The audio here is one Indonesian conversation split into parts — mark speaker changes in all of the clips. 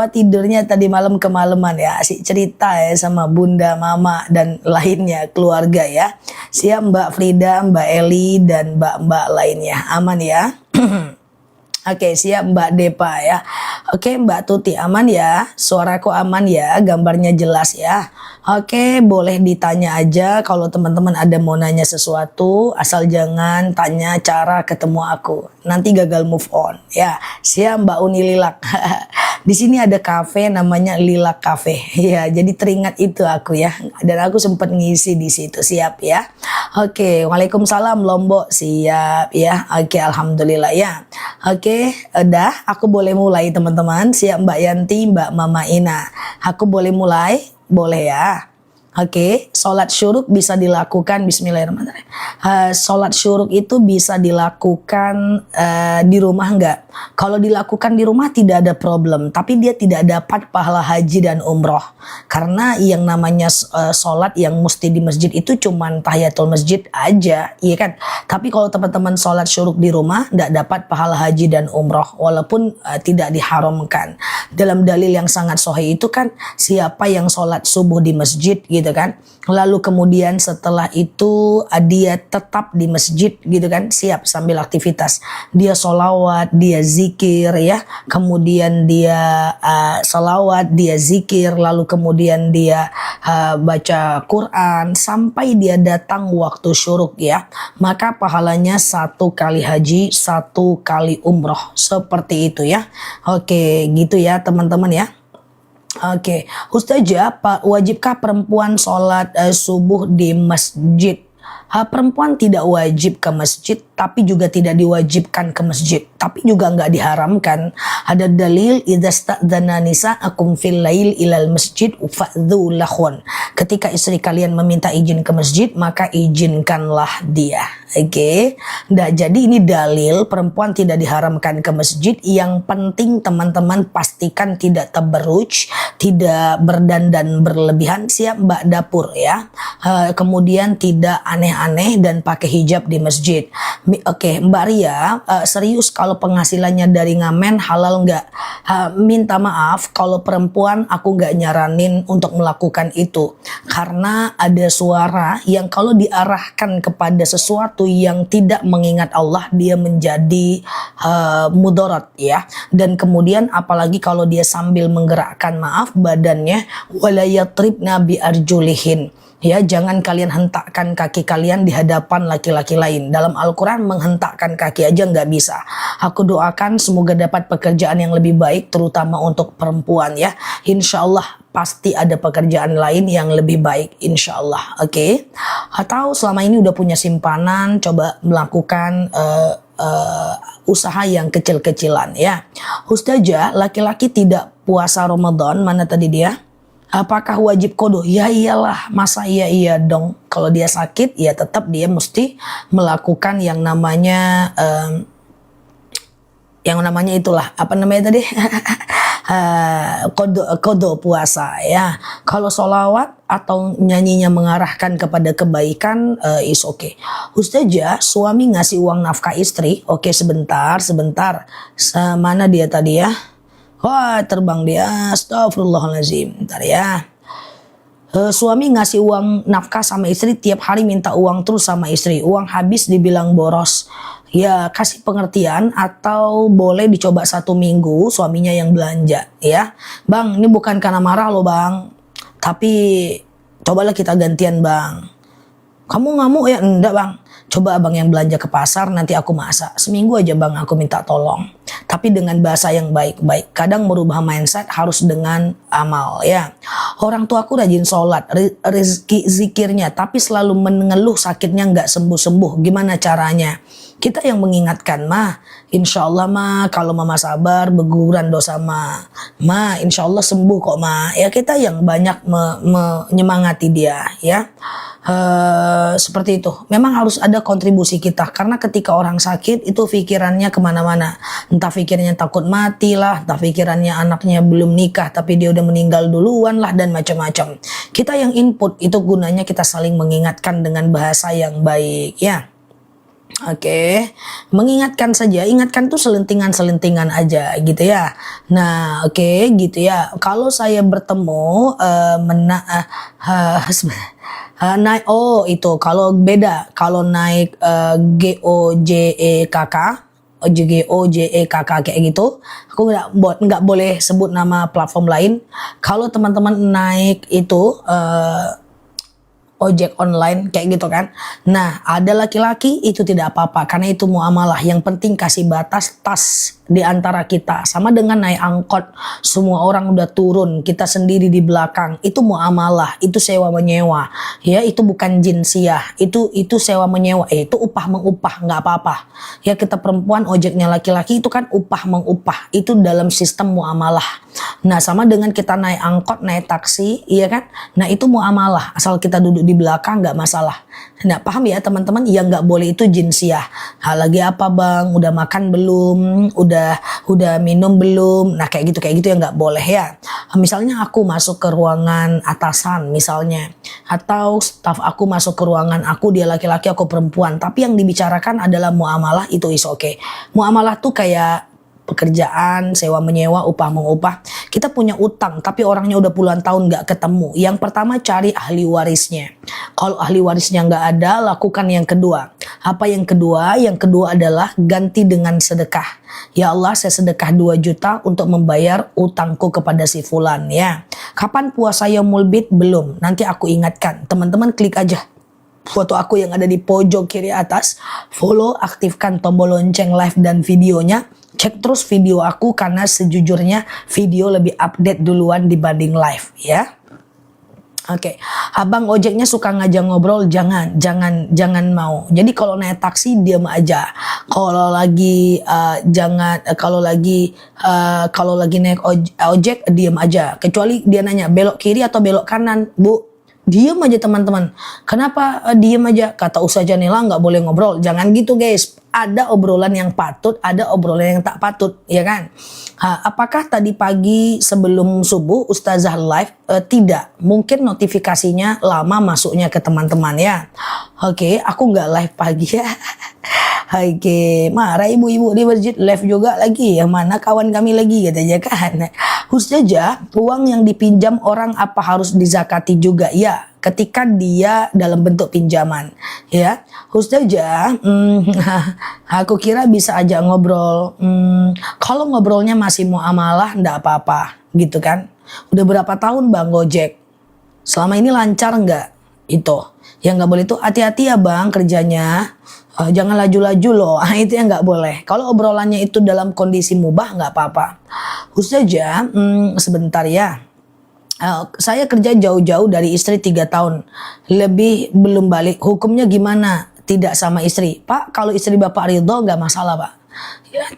Speaker 1: tidurnya tadi malam kemalaman ya, asik cerita ya sama bunda, mama dan lainnya keluarga ya. Siap Mbak Frida, Mbak Eli dan mbak-mbak lainnya, aman ya. Oke, siap Mbak Depa ya. Oke, Mbak Tuti aman ya, suaraku aman ya, gambarnya jelas ya. Oke, boleh ditanya aja kalau teman-teman ada mau nanya sesuatu, asal jangan tanya cara ketemu aku. Nanti gagal move on ya. Siap Mbak Uni Lilak. Di sini ada kafe namanya Lilak Cafe. Ya, jadi teringat itu aku ya. Dan aku sempat ngisi di situ. Siap ya. Oke, Waalaikumsalam Lombok. Siap ya. Oke, alhamdulillah ya. Oke, udah aku boleh mulai teman-teman. Siap Mbak Yanti, Mbak Mama Ina. Aku boleh mulai? Boleh ya. Oke, sholat syuruk bisa dilakukan, bismillahirrahmanirrahim. Sholat syuruk itu bisa dilakukan di rumah enggak? Kalau dilakukan di rumah tidak ada problem, tapi dia tidak dapat pahala haji dan umroh. Karena yang namanya sholat yang mesti di masjid itu cuman tahiyatul masjid aja, iya kan? Tapi kalau teman-teman sholat syuruk di rumah, tidak dapat pahala haji dan umroh, walaupun tidak diharamkan. Dalam dalil yang sangat sahih itu kan, siapa yang sholat subuh di masjid gitu kan, lalu kemudian setelah itu dia tetap di masjid gitu kan, siap sambil aktivitas, dia sholawat, dia zikir ya, kemudian dia sholawat, dia zikir, lalu kemudian dia baca Quran sampai dia datang waktu syuruk ya, maka pahalanya 1 kali haji, 1 kali umroh, seperti itu ya. Oke, gitu ya teman-teman ya. Oke, Ustazah, wajibkah perempuan sholat subuh di masjid? Perempuan tidak wajib ke masjid, tapi juga tidak diwajibkan ke masjid, tapi juga nggak diharamkan. Ada dalil idza sta'dzana nisa'akum fil lail ilal masjid fa'dzu lahun. Ketika istri kalian meminta izin ke masjid, maka izinkanlah dia. Oke. Nah, jadi ini dalil perempuan tidak diharamkan ke masjid. Yang penting teman-teman pastikan tidak tabarruj, tidak berdandan berlebihan, siap Mbak Dapur ya. Kemudian tidak aneh-aneh dan pakai hijab di masjid. Oke, Mbak Ria, serius kalau penghasilannya dari ngamen halal nggak? Minta maaf kalau perempuan aku nggak nyaranin untuk melakukan itu, karena ada suara yang kalau diarahkan kepada sesuatu yang tidak mengingat Allah, dia menjadi mudarat ya. Dan kemudian apalagi kalau dia sambil menggerakkan badannya, wala yatribna bi arjulihin. Ya, jangan kalian hentakkan kaki kalian di hadapan laki-laki lain. Dalam Al-Quran menghentakkan kaki aja nggak bisa. Aku doakan semoga dapat pekerjaan yang lebih baik, terutama untuk perempuan ya. Insya Allah pasti ada pekerjaan lain yang lebih baik, insya Allah. Oke. Atau selama ini udah punya simpanan, coba melakukan usaha yang kecil-kecilan ya. Ustazah, laki-laki tidak puasa Ramadan, mana tadi dia? Apakah wajib qodho? Ya iyalah, masa iya dong. Kalau dia sakit, ya tetap dia mesti melakukan yang namanya itulah, apa namanya tadi? Qodho puasa ya. Kalau sholawat atau nyanyinya mengarahkan kepada kebaikan, is okay. Ustazah, suami ngasih uang nafkah istri, oke sebentar. Mana dia tadi ya? Wah, terbang dia. Astagfirullahaladzim. Bentar ya. Suami ngasih uang nafkah sama istri, tiap hari minta uang terus sama istri. Uang habis dibilang boros. Ya, kasih pengertian atau boleh dicoba 1 minggu suaminya yang belanja ya. Bang, ini bukan karena marah loh bang, tapi cobalah kita gantian bang. Kamu ngamuk ya? Enggak bang. Coba abang yang belanja ke pasar, nanti aku masak. Seminggu aja bang aku minta tolong. Tapi dengan bahasa yang baik-baik. Kadang merubah mindset harus dengan amal ya. Orang tuaku rajin sholat, rezeki zikirnya, tapi selalu mengeluh sakitnya nggak sembuh-sembuh. Gimana caranya? Kita yang mengingatkan, mah, insya Allah mah kalau mama sabar, berguguran dosa mah, insya Allah sembuh kok mah. Ya kita yang banyak menyemangati dia ya. Seperti itu. Memang harus ada kontribusi kita, karena ketika orang sakit itu pikirannya kemana-mana. Entah pikirnya takut mati lah, entah pikirannya anaknya belum nikah tapi dia udah meninggal duluan lah, dan macam-macam. Kita yang input, itu gunanya kita saling mengingatkan dengan bahasa yang baik ya. Oke, mengingatkan saja, ingatkan tuh selentingan-selentingan aja gitu ya. Nah, oke gitu ya. Kalau saya bertemu naik, oh itu kalau beda, kalau naik GOJEKK, GOJEKK kayak gitu, aku nggak boleh sebut nama platform lain. Kalau teman-teman naik itu ojek online kayak gitu kan. Nah, ada laki-laki itu tidak apa-apa karena itu muamalah. Yang penting kasih batas tas di antara kita. Sama dengan naik angkot, semua orang udah turun, kita sendiri di belakang. Itu muamalah, itu sewa menyewa. Ya, itu bukan jinsiah. Itu sewa menyewa. Itu upah mengupah, nggak apa-apa. Ya, kita perempuan ojeknya laki-laki itu kan upah mengupah. Itu dalam sistem muamalah. Nah, sama dengan kita naik angkot, naik taksi, iya kan? Nah, itu muamalah. Asal kita duduk di belakang nggak masalah. Nah, paham ya teman-teman? Yang nggak boleh itu jinsiah. Lagi apa bang? Udah makan belum? Udah minum belum? Nah, kayak gitu ya nggak boleh ya. Misalnya aku masuk ke ruangan atasan misalnya, atau staf aku masuk ke ruangan aku, dia laki-laki aku perempuan. Tapi yang dibicarakan adalah muamalah, itu is okay. Muamalah tuh kayak pekerjaan, sewa menyewa, upah mengupah. Kita punya utang tapi orangnya udah puluhan tahun nggak ketemu. Yang pertama cari ahli warisnya. Kalau ahli warisnya nggak ada, lakukan yang kedua. Apa yang kedua? Yang kedua adalah ganti dengan sedekah. Ya Allah, saya sedekah 2 juta untuk membayar utangku kepada si fulan ya. Kapan puasa Yaumul Bid? Belum. Nanti aku ingatkan. Teman-teman klik aja foto aku yang ada di pojok kiri atas, follow, aktifkan tombol lonceng live dan videonya. Cek terus video aku karena sejujurnya video lebih update duluan dibanding live ya. Oke, abang ojeknya suka ngajak ngobrol, jangan mau. Jadi kalau naik taksi diam aja. Kalau lagi kalau lagi naik ojek diam aja. Kecuali dia nanya belok kiri atau belok kanan, Bu. Diam aja teman-teman. Kenapa diam aja? Kata Ustazah Nela nggak boleh ngobrol. Jangan gitu guys. Ada obrolan yang patut, ada obrolan yang tak patut, ya kan? Apakah tadi pagi sebelum subuh Ustazah live? Tidak. Mungkin notifikasinya lama masuknya ke teman-teman ya. Oke, aku nggak live pagi ya. Oke, marah ibu-ibu di masjid, live juga lagi. Yang mana kawan kami lagi katanya kan. Ustazah, uang yang dipinjam orang apa harus dizakati juga? Ya, ketika dia dalam bentuk pinjaman. Ya, Ustazah, aku kira bisa aja ngobrol. Kalau ngobrolnya masih muamalah, ndak apa-apa, gitu kan? Udah berapa tahun bang Gojek? Selama ini lancar nggak? Itu, yang nggak boleh itu hati-hati ya bang kerjanya. Jangan laju-laju loh, itu yang nggak boleh. Kalau obrolannya itu dalam kondisi mubah nggak apa-apa. Ustazah, sebentar ya. Saya kerja jauh-jauh dari istri 3 tahun. Lebih belum balik. Hukumnya gimana? Tidak sama istri. Pak, kalau istri bapak ridho nggak masalah pak.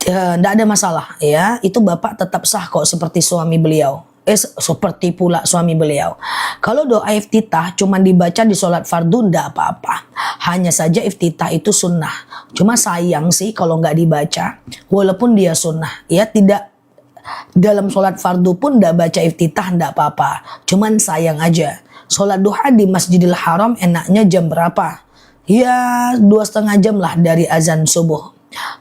Speaker 1: Ya, nggak ada masalah ya. Itu bapak tetap sah kok seperti suami beliau. Seperti pula suami beliau. Kalau doa iftitah cuma dibaca di sholat fardu ndak apa-apa. Hanya saja iftitah itu sunnah. Cuma sayang sih kalau nggak dibaca. Walaupun dia sunnah. Ya tidak dalam sholat fardu pun ndak baca iftitah ndak apa-apa. Cuman sayang aja. Sholat duha di Masjidil Haram enaknya jam berapa? Ya 2,5 jam lah dari azan subuh.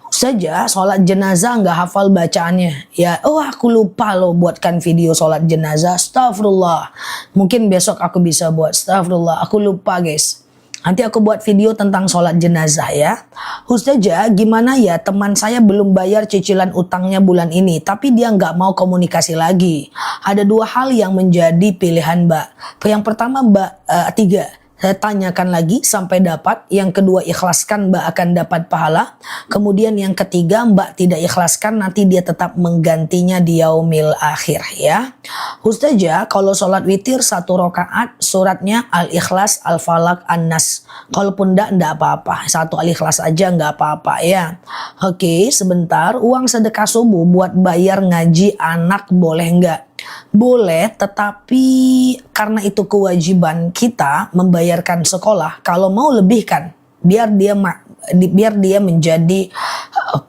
Speaker 1: Saja sholat jenazah nggak hafal bacaannya ya, aku lupa loh buatkan video sholat jenazah, astagfirullah. Mungkin besok aku bisa buat, astagfirullah aku lupa guys. Nanti aku buat video tentang sholat jenazah ya. Ustazah, gimana ya teman saya belum bayar cicilan utangnya bulan ini, tapi dia nggak mau komunikasi lagi. Ada 2 hal yang menjadi pilihan mbak. Yang pertama mbak, 3. Saya tanyakan lagi sampai dapat. Yang kedua, ikhlaskan, mbak akan dapat pahala. Kemudian yang ketiga, mbak tidak ikhlaskan, nanti dia tetap menggantinya di yaumil akhir ya. Ustazah, kalau sholat witir 1 rakaat suratnya Al-Ikhlas, Al-Falak, An-Nas. Kalaupun enggak apa-apa. 1 Al-Ikhlas aja enggak apa-apa ya. Oke, sebentar. Uang sedekah subuh buat bayar ngaji anak boleh enggak? Boleh, tetapi karena itu kewajiban kita membayarkan sekolah, kalau mau lebihkan biar dia menjadi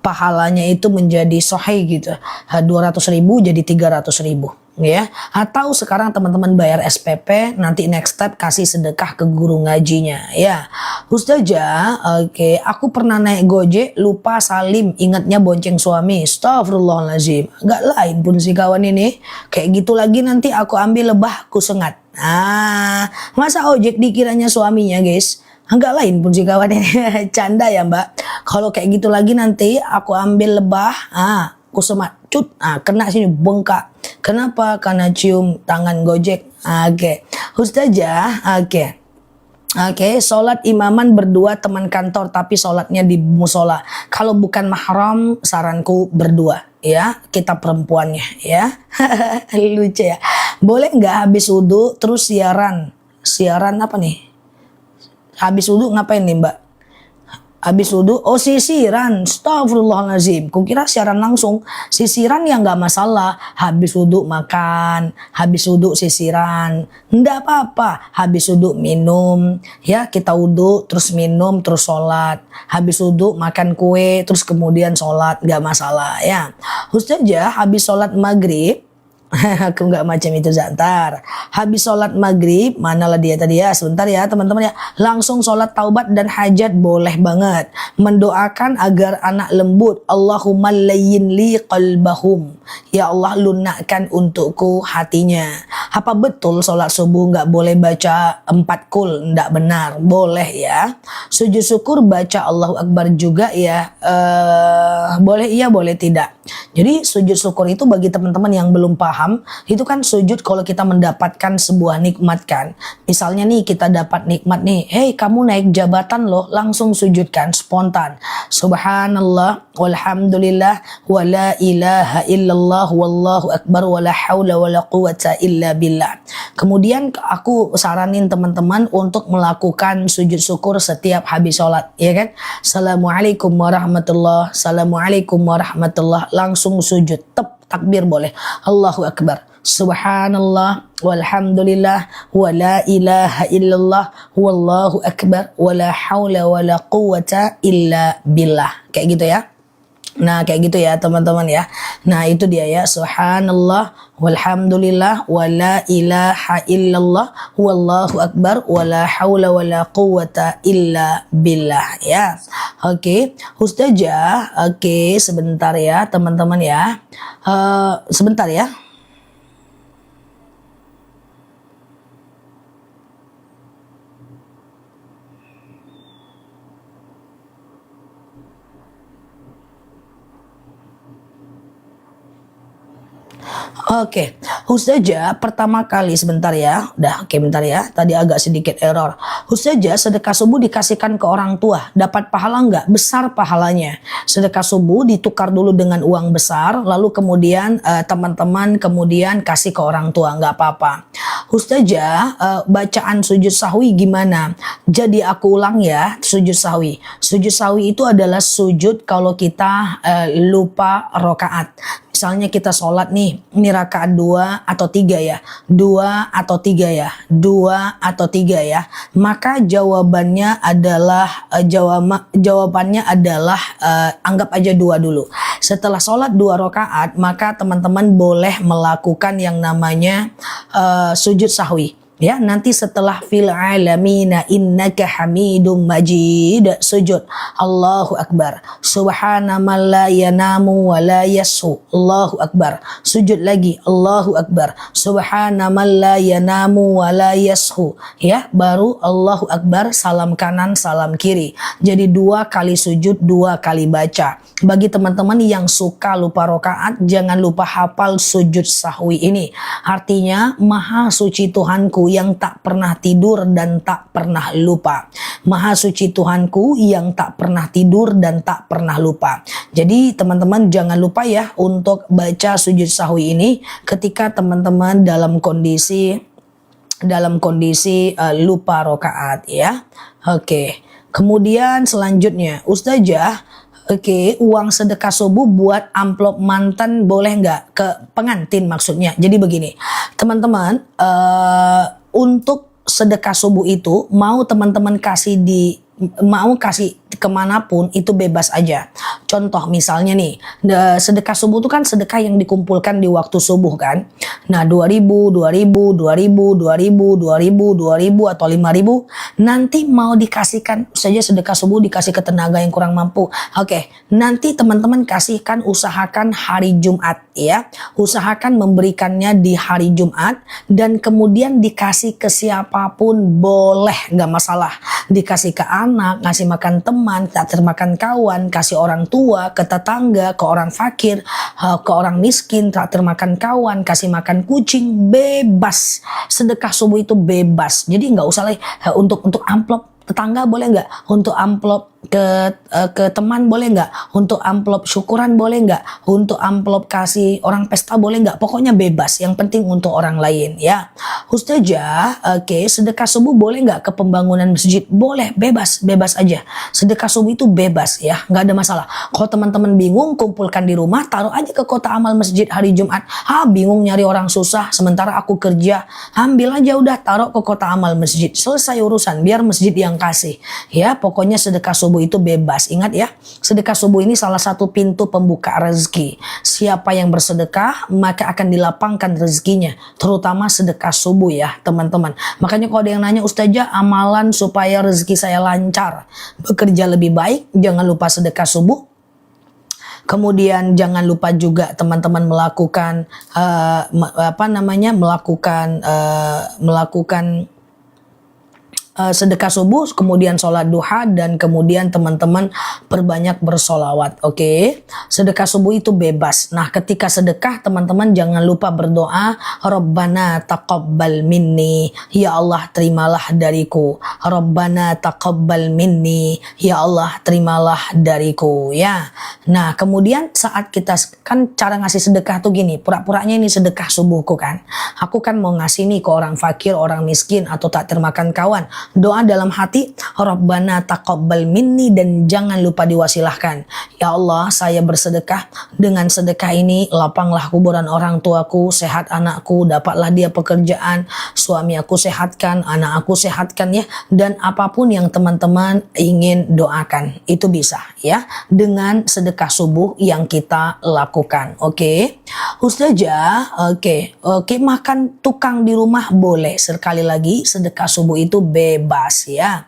Speaker 1: pahalanya itu menjadi sahih gitu. 200.000 jadi 300.000. ya. Atau sekarang teman-teman bayar SPP, nanti next step kasih sedekah ke guru ngajinya ya. Ustazah, oke, aku pernah naik Gojek lupa salim, ingatnya bonceng suami. Astagfirullahaladzim. Gak lain pun si kawan ini. Kayak gitu lagi nanti aku ambil lebah, ku sengat. Masa ojek dikiranya suaminya, guys? Enggak lain pun si kawan ini. Canda ya, Mbak. Kalau kayak gitu lagi nanti aku ambil lebah, ku semat, cut, kena sini bengkak. Kenapa? Karena cium tangan Gojek. Oke. Ustazah, Oke, sholat imaman berdua teman kantor tapi sholatnya di musola. Kalau bukan mahram, saranku berdua ya, kita perempuannya ya. Lucu ya. Boleh nggak habis wudhu terus siaran? Siaran apa nih? Habis wudhu ngapain nih Mbak? Habis wudhu, sisiran, astagfirullahaladzim. Kukira siaran langsung. Sisiran ya nggak masalah. Habis wudhu makan, habis wudhu sisiran, nggak apa-apa. Habis wudhu minum, ya kita wudhu terus minum terus sholat. Habis wudhu makan kue terus kemudian sholat, nggak masalah ya. Ustazah habis sholat maghrib. Aku nggak macam itu Zantar. Habis sholat maghrib, manalah dia tadi ya, sebentar ya teman-teman ya. Langsung sholat taubat dan hajat boleh banget. Mendoakan agar anak lembut. Allahumma layyin li qalbahum. Ya Allah lunakkan untukku hatinya. Apa betul sholat subuh nggak boleh baca 4 kul? Nggak benar, boleh ya. Sujud syukur baca Allahu Akbar juga ya. Boleh iya boleh tidak. Jadi sujud syukur itu bagi teman-teman yang belum paham, itu kan sujud kalau kita mendapatkan sebuah nikmat kan. Misalnya nih kita dapat nikmat nih, kamu naik jabatan loh, langsung sujudkan spontan. Subhanallah walhamdulillah wa la ilaha illallah wallahu akbar wa la haula wa la quwata illa billah. Kemudian aku saranin teman-teman untuk melakukan sujud syukur setiap habis sholat, ya kan? Assalamualaikum warahmatullah, assalamualaikum warahmatullah, langsung sujud, takbir boleh, Allahu Akbar, subhanallah walhamdulillah wa la ilaha illallah wallahu akbar wa la haula wa la quwata illa billah. Kayak gitu ya. Nah kayak gitu ya teman-teman ya. Nah itu dia ya, subhanallah walhamdulillah wa la ilaha illallah wallahu akbar wa la haula wa la quwata illa billah ya. Oke, Ustazah, sebentar ya teman-teman ya. Sebentar ya. Oke, Ustazah, pertama kali sebentar ya. Udah, bentar ya. Tadi agak sedikit error. Ustazah, sedekah subuh dikasihkan ke orang tua, dapat pahala nggak? Besar pahalanya. Sedekah subuh ditukar dulu dengan uang besar, lalu kemudian teman-teman kemudian kasih ke orang tua, nggak apa-apa. Ustazah, bacaan sujud sahwi gimana? Jadi aku ulang ya, sujud sahwi. Sujud sahwi itu adalah sujud kalau kita lupa rokaat. Misalnya kita sholat nih, ini rakaat 2 atau 3 ya, 2 atau 3 ya, 2 atau 3 ya, maka jawabannya adalah anggap aja 2 dulu. Setelah sholat 2 rakaat, maka teman-teman boleh melakukan yang namanya sujud sahwi. Ya, nanti setelah fil alamina innaka hamidum majid, sujud Allahu Akbar, subhana man la yanamu wa la yasu, Allahu Akbar, sujud lagi Allahu Akbar, subhana man la yanamu wa la yasu, ya, baru Allahu Akbar, salam kanan salam kiri. Jadi 2 kali sujud, 2 kali baca. Bagi teman-teman yang suka lupa rokaat, jangan lupa hafal sujud sahwi ini. Artinya maha suci Tuhanku yang tak pernah tidur dan tak pernah lupa. Maha suci Tuhanku yang tak pernah tidur dan tak pernah lupa. Jadi teman-teman jangan lupa ya untuk baca sujud sahwi ini ketika teman-teman dalam kondisi lupa rokaat ya. Oke. Kemudian selanjutnya, Ustazah, uang sedekah subuh buat amplop mantan boleh nggak? Ke pengantin maksudnya. Jadi begini, teman-teman, untuk sedekah subuh itu mau teman-teman kasih kemanapun itu bebas aja. Contoh misalnya nih, sedekah subuh itu kan sedekah yang dikumpulkan di waktu subuh kan. Nah 2000, 2000, 2000, 2000, 2000, 2000 atau 5000 nanti mau dikasihkan saja sedekah subuh dikasih ke tenaga yang kurang mampu. Oke, nanti teman-teman kasihkan, usahakan hari Jumat ya. Usahakan memberikannya di hari Jumat dan kemudian dikasih ke siapapun boleh, nggak masalah. Dikasih ke anak, ngasih makan teman, traktir makan kawan, kasih orang tua, ke tetangga, ke orang fakir, ke orang miskin, traktir makan kawan, kasih makan kucing, bebas. Sedekah subuh itu bebas. Jadi nggak usah lagi untuk amplop tetangga boleh nggak, untuk amplop ke teman boleh nggak, untuk amplop syukuran boleh nggak, untuk amplop kasih orang pesta boleh nggak, pokoknya bebas, yang penting untuk orang lain ya. Ustazah, oke, sedekah subuh boleh nggak ke pembangunan masjid? Boleh, bebas aja. Sedekah subuh itu bebas ya, nggak ada masalah. Kalau teman-teman bingung, kumpulkan di rumah, taruh aja ke kota amal masjid hari Jumat. Bingung nyari orang susah, sementara aku kerja, ambil aja udah, taruh ke kota amal masjid, selesai urusan, biar masjid yang kasih ya. Pokoknya sedekah subuh itu bebas. Ingat ya, sedekah subuh ini salah satu pintu pembuka rezeki. Siapa yang bersedekah maka akan dilapangkan rezekinya, terutama sedekah subuh ya teman-teman. Makanya kalau ada yang nanya, Ustazah amalan supaya rezeki saya lancar, bekerja lebih baik, jangan lupa sedekah subuh. Kemudian jangan lupa juga teman-teman melakukan melakukan sedekah subuh, kemudian sholat duha, dan kemudian teman-teman perbanyak bersolawat. Oke, sedekah subuh itu bebas. Nah ketika sedekah teman-teman jangan lupa berdoa, Rabbana taqabbal minni, ya Allah terimalah dariku. Rabbana taqabbal minni, ya Allah terimalah dariku ya. Nah kemudian saat kita kan cara ngasih sedekah tuh gini, pura-puranya ini sedekah subuhku kan, aku kan mau ngasih nih ke orang fakir, orang miskin, atau tak termakan kawan. Doa dalam hati, Rabbana taqabbal minni, dan jangan lupa diwasilahkan. Ya Allah, saya bersedekah, dengan sedekah ini lapanglah kuburan orang tuaku, sehat anakku, dapatlah dia pekerjaan, suami aku sehatkan, anak aku sehatkan ya, dan apapun yang teman-teman ingin doakan, itu bisa ya, dengan sedekah subuh yang kita lakukan. Oke. Ustazah, oke, makan tukang di rumah boleh. Sekali lagi, sedekah subuh itu bebas ya.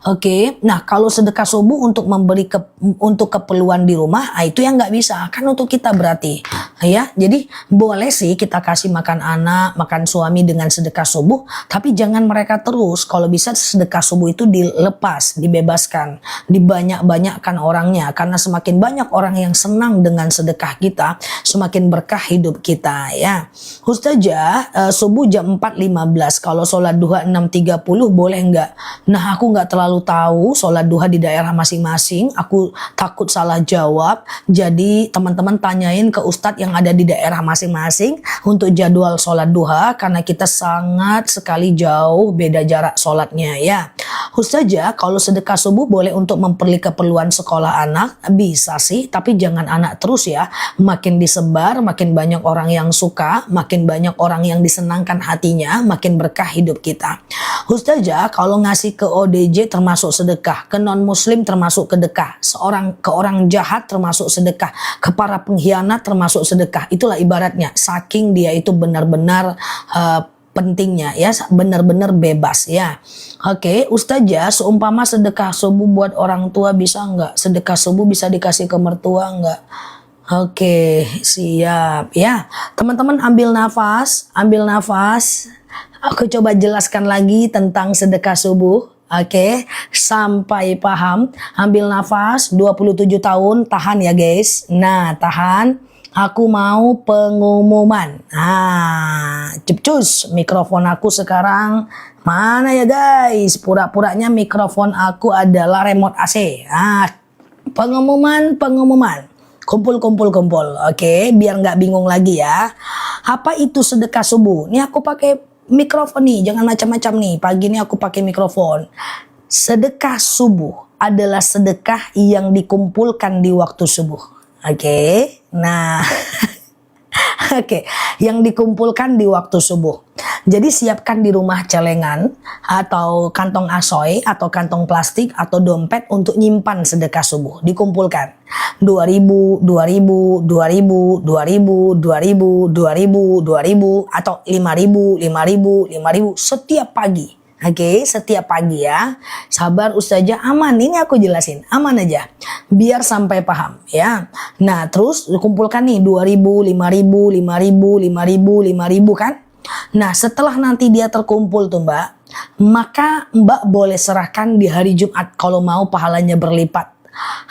Speaker 1: Oke. Nah, kalau sedekah subuh untuk memberi untuk keperluan di rumah, itu yang nggak bisa. Kan untuk kita berarti ya. Jadi boleh sih kita kasih makan anak, makan suami dengan sedekah subuh, tapi jangan mereka terus. Kalau bisa sedekah subuh itu dilepas, dibebaskan, dibanyak-banyakkan orangnya, karena semakin banyak orang yang senang dengan sedekah kita, semakin berkah hidup kita ya. Ustazah, subuh jam 4.15, kalau sholat duha 6.30 boleh nggak? Nah aku nggak terlalu tahu sholat duha di daerah masing-masing, aku takut salah jawab, jadi teman-teman tanyain ke ustadz yang ada di daerah masing-masing untuk jadwal sholat duha, karena kita sangat sekali jauh beda jarak sholatnya ya. Ustazah, kalau sedekah subuh boleh untuk memperoleh keperluan sekolah anak, bisa sih, tapi jangan anak terus ya, makin disebar, makin banyak orang yang suka, makin banyak orang yang disenangkan hatinya, makin berkah hidup kita. Ustazah, kalau ngasih ke ODJ termasuk sedekah, ke non muslim termasuk sedekah, ke orang jahat termasuk sedekah, ke para pengkhianat termasuk sedekah. Itulah ibaratnya, saking dia itu benar-benar pentingnya ya, benar-benar bebas ya. Oke, Ustazah, seumpama sedekah subuh buat orang tua bisa nggak? Sedekah subuh bisa dikasih ke mertua nggak? Oke, siap ya. Teman-teman ambil nafas, ambil nafas. Aku coba jelaskan lagi tentang sedekah subuh. Oke, sampai paham. Ambil nafas, 27 tahun, tahan ya guys. Nah, tahan. Aku mau pengumuman. Nah, cepcus, mikrofon aku sekarang mana ya guys? Pura-puranya mikrofon aku adalah remote AC. Nah, pengumuman. Kumpul. Oke, biar nggak bingung lagi ya. Apa itu sedekah subuh? Ini aku pakai mikrofon nih, jangan macam-macam nih. Pagi ini aku pakai mikrofon. Sedekah subuh adalah sedekah yang dikumpulkan di waktu subuh. Oke, nah, oke, yang dikumpulkan di waktu subuh. Jadi siapkan di rumah celengan atau kantong asoy atau kantong plastik atau dompet untuk nyimpan sedekah subuh. Dikumpulkan 2.000, 2.000, 2.000, 2.000, 2.000, 2.000, 2.000 atau 5.000, 5.000, 5.000 setiap pagi. Oke, setiap pagi ya. Sabar Ustazah, aman. Ini aku jelasin, aman aja. Biar sampai paham ya. Nah, terus kumpulkan nih 2.000, 5.000, 5.000, 5.000, 5.000 kan? Nah, setelah nanti dia terkumpul tuh Mbak, maka Mbak boleh serahkan di hari Jumat kalau mau pahalanya berlipat.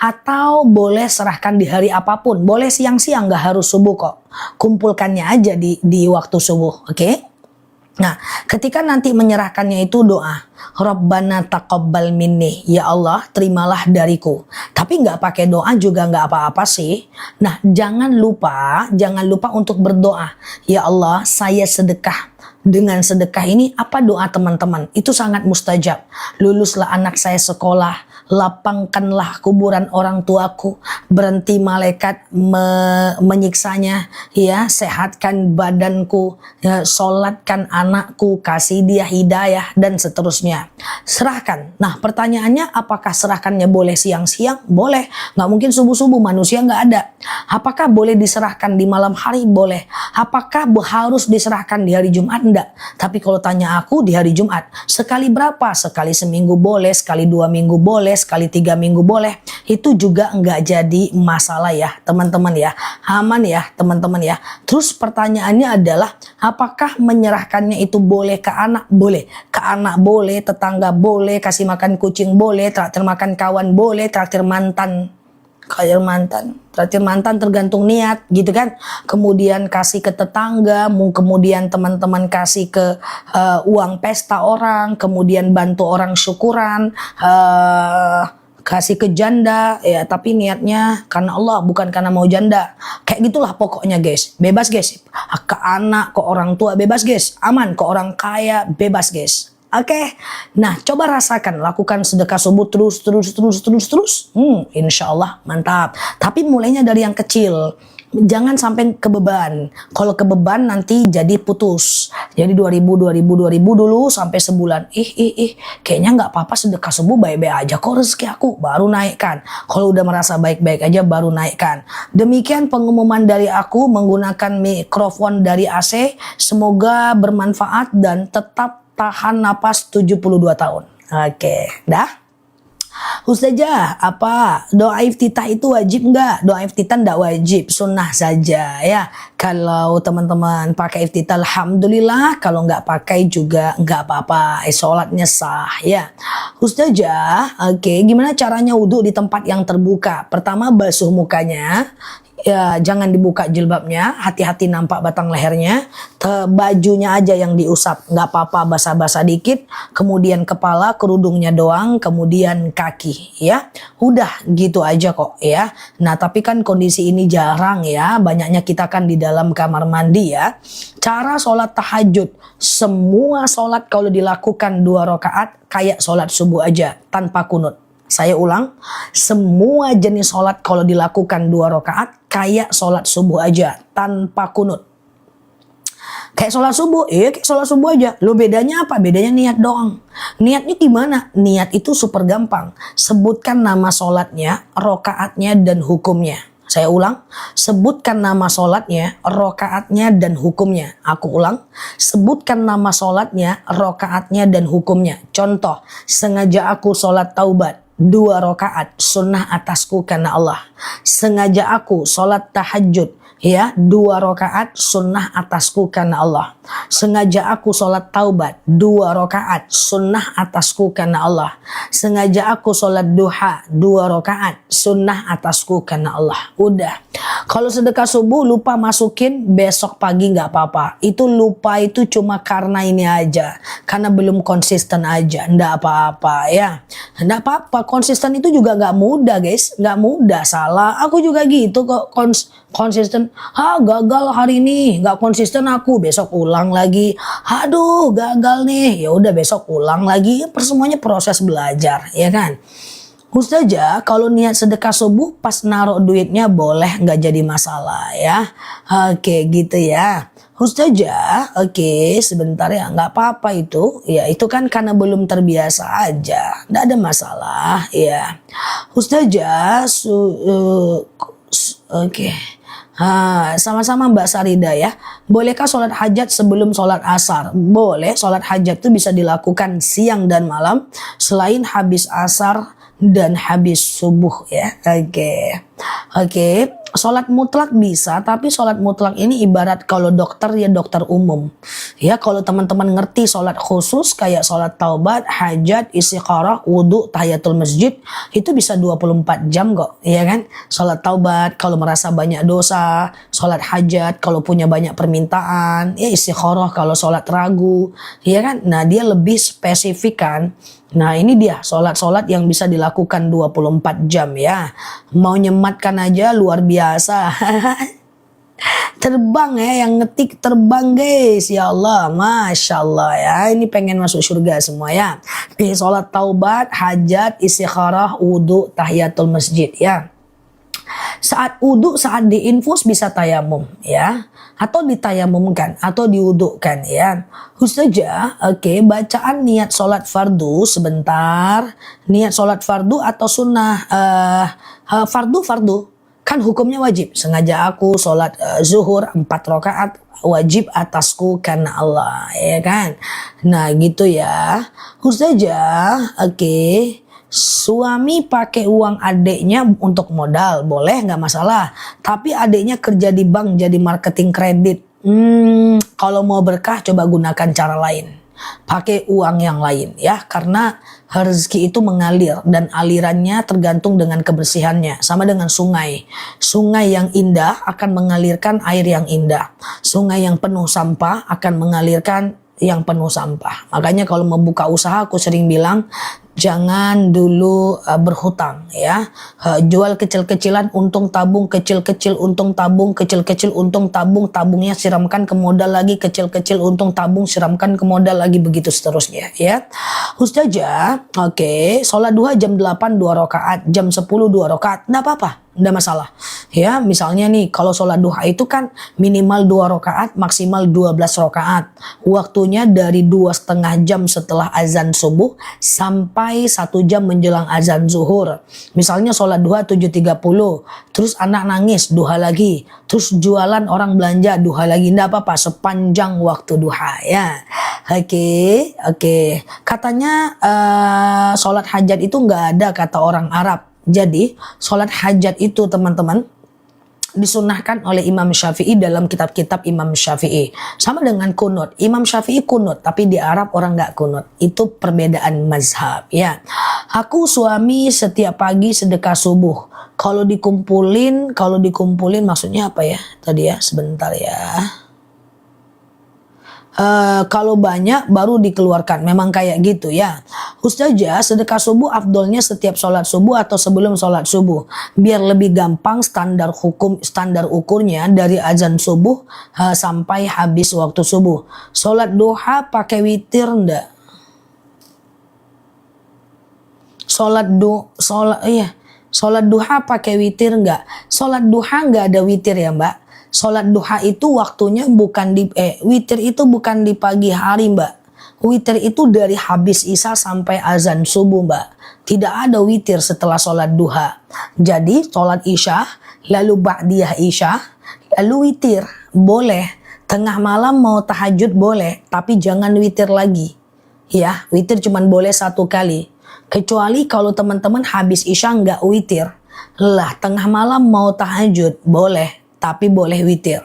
Speaker 1: Atau boleh serahkan di hari apapun. Boleh siang-siang, nggak harus subuh kok. Kumpulkannya aja di waktu subuh, oke? Nah, ketika nanti menyerahkannya itu doa, Rabbana taqabbal minni, ya Allah terimalah dariku. Tapi nggak pakai doa juga nggak apa-apa sih. Nah, jangan lupa untuk berdoa. Ya Allah, saya sedekah. Dengan sedekah ini apa doa teman-teman? Itu sangat mustajab. Luluslah anak saya sekolah, lapangkanlah kuburan orang tuaku, berhenti malaikat menyiksanya, ya, sehatkan badanku, ya, sholatkan anakku, kasih dia hidayah dan seterusnya. Serahkan. Nah, pertanyaannya apakah serahkannya boleh siang-siang? Boleh. Nggak mungkin subuh-subuh, manusia nggak ada. Apakah boleh diserahkan di malam hari? Boleh. Apakah harus diserahkan di hari Jumat? Enggak. Tapi kalau tanya aku di hari Jumat, sekali berapa? Sekali seminggu boleh, sekali 2 minggu boleh, sekali 3 minggu boleh. Itu juga enggak jadi masalah ya teman-teman ya. Aman ya teman-teman ya. Terus pertanyaannya adalah apakah menyerahkannya itu boleh ke anak? Boleh. Ke anak boleh, tetangga boleh, kasih makan kucing boleh, traktir makan kawan boleh, traktir mantan tergantung niat gitu kan. Kemudian kasih ke tetangga, kemudian teman-teman kasih ke uang pesta orang, kemudian bantu orang syukuran, kasih ke janda ya, tapi niatnya karena Allah bukan karena mau janda. Kayak gitulah pokoknya guys. Bebas guys. Ke anak, ke orang tua bebas guys. Aman. Ke orang kaya bebas guys. Oke, nah coba rasakan, lakukan sedekah subuh terus. Insya Allah mantap. Tapi mulainya dari yang kecil, jangan sampai kebeban. Kalau kebeban nanti jadi putus. Jadi 2.000 dulu sampai sebulan. Kayaknya nggak apa-apa sedekah subuh, baik-baik aja kok rezeki aku, baru naikkan. Kalau udah merasa baik-baik aja baru naikkan. Demikian pengumuman dari aku menggunakan mikrofon dari AC. Semoga bermanfaat dan tetap tahan napas 72 tahun. Oke, dah. Ustazah, apa doa iftitah itu wajib nggak? Doa iftitah nggak wajib, sunnah saja ya. Kalau teman-teman pakai iftitah, alhamdulillah. Kalau nggak pakai juga nggak apa-apa. Sholatnya sah ya. Ustazah, oke, gimana caranya wudhu di tempat yang terbuka? Pertama basuh mukanya. Ya, jangan dibuka jilbabnya, hati-hati nampak batang lehernya. Bajunya aja yang diusap, nggak apa-apa, basah-basah dikit. Kemudian kepala, kerudungnya doang, kemudian kaki, ya. Udah gitu aja kok, ya. Nah, tapi kan kondisi ini jarang ya, banyaknya kita kan di dalam kamar mandi ya. Cara sholat tahajud, semua sholat kalau dilakukan 2 rakaat kayak sholat subuh aja, tanpa kunut. Saya ulang, semua jenis sholat kalau dilakukan 2 rakaat kayak sholat subuh aja, tanpa kunut. Kayak sholat subuh, kayak sholat subuh aja. Lo bedanya apa? Bedanya niat doang. Niatnya gimana? Niat itu super gampang. Sebutkan nama sholatnya, rakaatnya, dan hukumnya. Saya ulang, sebutkan nama sholatnya, rokaatnya, dan hukumnya. Aku ulang, sebutkan nama sholatnya, rokaatnya, dan hukumnya. Contoh, sengaja aku sholat taubat, 2 rakaat, sunnah atasku karena Allah. Sengaja aku sholat tahajud, ya, 2 rakaat, sunnah atasku karena Allah. Sengaja aku sholat taubat, 2 rakaat, sunnah atasku karena Allah. Sengaja aku sholat duha, 2 rakaat, sunnah atasku karena Allah. Udah. Kalau sedekah subuh lupa masukin, besok pagi nggak apa-apa. Itu lupa itu cuma karena ini aja, karena belum konsisten aja, nggak apa-apa ya. Nggak apa-apa, konsisten itu juga nggak mudah guys, nggak mudah, salah. Aku juga gitu kok, konsisten. Gagal hari ini, nggak konsisten aku, besok ulang lagi. Aduh, gagal nih, ya udah besok ulang lagi. Semuanya proses belajar, ya kan? Ustazah, kalau niat sedekah subuh pas naruh duitnya boleh, nggak jadi masalah ya. Oke gitu ya. Ustazah, oke, sebentar ya, nggak apa-apa itu. Ya, itu kan karena belum terbiasa aja, nggak ada masalah. Ya, Ustazah, oke. Sama-sama Mbak Sarida ya. Bolehkah sholat hajat sebelum sholat asar? Boleh, sholat hajat itu bisa dilakukan siang dan malam selain habis asar dan habis subuh ya. Oke. Sholat mutlak bisa, tapi sholat mutlak ini ibarat kalau dokter ya dokter umum. Ya, kalau teman-teman ngerti sholat khusus kayak sholat taubat, hajat, istiqarah, wudhu, tahiyatul masjid, itu bisa 24 jam kok, ya kan? Sholat taubat kalau merasa banyak dosa, sholat hajat kalau punya banyak permintaan, ya istiqarah kalau sholat ragu, ya kan? Nah, dia lebih spesifik kan. Nah, ini dia sholat-sholat yang bisa dilakukan 24 jam ya. Mau nyematkan aja luar biasa. Terbang ya, yang ngetik terbang guys. Ya Allah, Masya Allah ya. Ini pengen masuk surga semua ya. Oke, sholat taubat, hajat, istikharah, wudhu, tahiyatul masjid ya. Saat wudhu, saat diinfus bisa tayamum ya. Atau ditayamumkan atau diwudhukan ya. Ustazah, oke, bacaan niat sholat fardu sebentar. Niat sholat fardu atau sunnah? Fardu kan hukumnya wajib. Sengaja aku sholat zuhur 4 rakaat wajib atasku karena Allah, ya kan? Nah gitu ya. Ustazah, oke. Suami pakai uang adiknya untuk modal, boleh nggak masalah. Tapi adiknya kerja di bank jadi marketing kredit. Kalau mau berkah coba gunakan cara lain. Pakai uang yang lain ya, karena rezeki itu mengalir dan alirannya tergantung dengan kebersihannya. Sama dengan sungai. Sungai yang indah akan mengalirkan air yang indah. Sungai yang penuh sampah akan mengalirkan yang penuh sampah. Makanya kalau mau buka usaha aku sering bilang jangan dulu berhutang ya. Jual kecil-kecilan, untung tabung, kecil-kecil untung tabung, kecil-kecil untung tabung, tabungnya siramkan ke modal lagi, kecil-kecil untung tabung, siramkan ke modal lagi, begitu seterusnya ya. Ustazah, oke, sholat duha jam 8 2 rakaat, jam 10 2 rakaat, enggak apa-apa. Enggak masalah. Ya, misalnya nih kalau sholat duha itu kan minimal 2 rakaat, maksimal 12 rakaat. Waktunya dari 2,5 jam setelah azan subuh sampai 1 jam menjelang azan zuhur. Misalnya sholat duha 7.30, terus anak nangis, duha lagi. Terus jualan orang belanja, duha lagi. Enggak apa-apa, sepanjang waktu duha ya. Oke. Katanya sholat hajat itu enggak ada kata orang Arab. Jadi sholat hajat itu teman-teman disunahkan oleh Imam Syafi'i dalam kitab-kitab Imam Syafi'i. Sama dengan kunut. Imam Syafi'i kunut, tapi di Arab orang nggak kunut. Itu perbedaan mazhab ya. Aku suami setiap pagi sedekah subuh. Kalau dikumpulin maksudnya apa ya? Tadi ya, sebentar ya. Kalau banyak baru dikeluarkan, memang kayak gitu ya. Ustazah, sedekah subuh afdolnya setiap sholat subuh atau sebelum sholat subuh, biar lebih gampang standar ukurnya dari azan subuh sampai habis waktu subuh. Sholat duha pakai witir ndak? Sholat duha pakai witir nggak? Sholat duha nggak ada witir ya Mbak. Sholat duha itu waktunya witir itu bukan di pagi hari Mbak. Witir itu dari habis isya sampai azan subuh Mbak. Tidak ada witir setelah sholat duha. Jadi sholat isya, lalu ba'diyah isya, lalu witir. Boleh. Tengah malam mau tahajud boleh, tapi jangan witir lagi. Ya, witir cuma boleh 1 kali. Kecuali kalau teman-teman habis isya nggak witir. Lah, tengah malam mau tahajud boleh. Tapi boleh witir.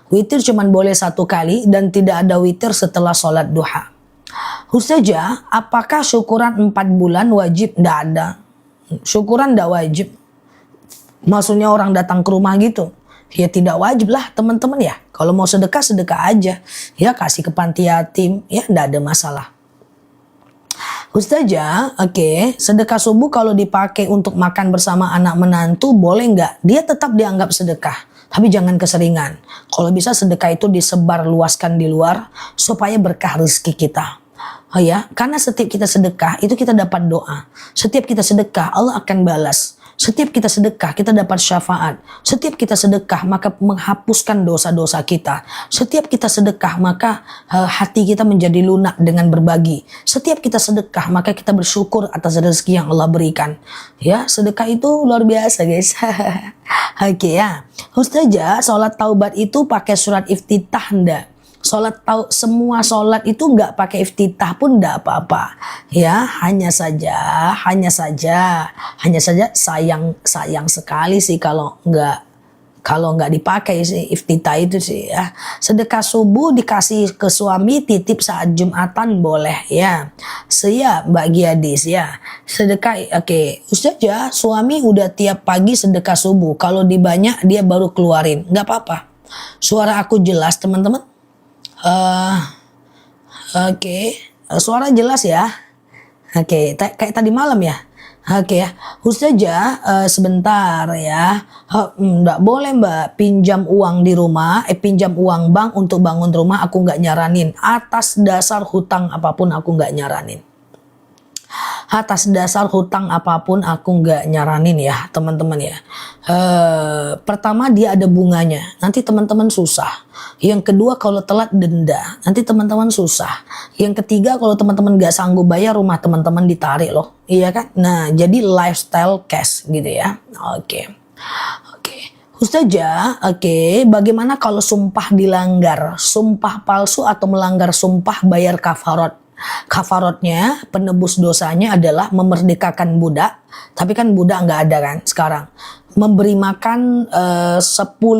Speaker 1: Witir cuma boleh 1 kali dan tidak ada witir setelah sholat duha. Ustazah, apakah syukuran 4 bulan wajib? Tidak ada. Syukuran tidak wajib. Maksudnya orang datang ke rumah gitu. Ya tidak wajib lah teman-teman ya. Kalau mau sedekah, sedekah aja. Ya kasih ke panti yatim. Ya tidak ada masalah. Ustazah, oke, sedekah subuh kalau dipakai untuk makan bersama anak menantu boleh nggak? Dia tetap dianggap sedekah. Tapi jangan keseringan. Kalau bisa sedekah itu disebar luaskan di luar supaya berkah rezeki kita. Oh ya, karena setiap kita sedekah itu kita dapat doa. Setiap kita sedekah Allah akan balas. Setiap kita sedekah, kita dapat syafaat. Setiap kita sedekah, maka menghapuskan dosa-dosa kita. Setiap kita sedekah, maka hati kita menjadi lunak dengan berbagi. Setiap kita sedekah, maka kita bersyukur atas rezeki yang Allah berikan. Ya, sedekah itu luar biasa, guys. Oke ya. Ustazah, sholat taubat itu pakai surat iftitah enggak? Semua sholat itu nggak pakai iftitah pun nggak apa-apa, ya. Hanya saja sayang sekali sih kalau nggak dipakai sih iftitah itu sih ya. Sedekah subuh dikasih ke suami, titip saat Jumatan boleh ya. Siap Mbak Giadis ya. Sedekah oke. Ustazah, suami udah tiap pagi sedekah subuh. Kalau dibanyak dia baru keluarin, nggak apa-apa. Suara aku jelas teman-teman? Oke. Suara jelas ya. Oke, kayak tadi malam ya. Oke ya. Ustazah, sebentar ya. Nggak boleh Mbak pinjam uang di rumah, pinjam uang bank untuk bangun rumah, aku nggak nyaranin. Atas dasar hutang apapun aku nggak nyaranin. Atas dasar hutang apapun aku nggak nyaranin ya teman-teman ya. Pertama dia ada bunganya, nanti teman-teman susah. Yang kedua kalau telat denda, nanti teman-teman susah. Yang ketiga kalau teman-teman nggak sanggup bayar, rumah teman-teman ditarik loh, iya kan? Nah jadi lifestyle cash gitu ya. Oke. Ustazah, oke, bagaimana kalau sumpah dilanggar, sumpah palsu atau melanggar sumpah bayar kafarat? Kafaratnya, penebus dosanya adalah memerdekakan budak, tapi kan budak nggak ada kan sekarang. Memberi makan 10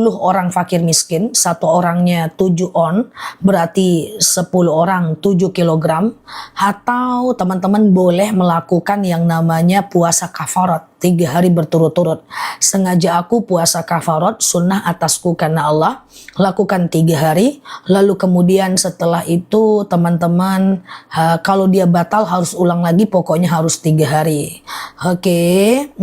Speaker 1: orang fakir miskin, satu orangnya 7 on, berarti 10 orang 7 kilogram. Atau teman-teman boleh melakukan yang namanya puasa kafarat 3 hari berturut-turut. Sengaja aku puasa kafarat sunnah atasku karena Allah, lakukan 3 hari. Lalu kemudian setelah itu teman-teman kalau dia batal harus ulang lagi, pokoknya harus 3 hari. Oke,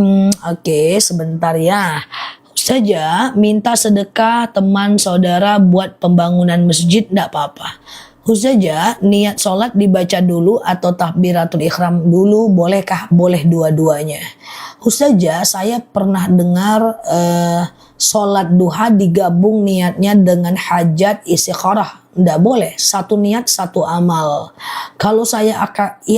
Speaker 1: sebentar ya. Saja minta sedekah teman saudara buat pembangunan masjid, enggak apa-apa. Ustazah, niat sholat dibaca dulu atau takbiratul ikhram dulu, bolehkah? Boleh dua-duanya. Ustazah, saya pernah dengar sholat duha digabung niatnya dengan hajat istikharah. Nggak boleh, satu niat satu amal. Kalau saya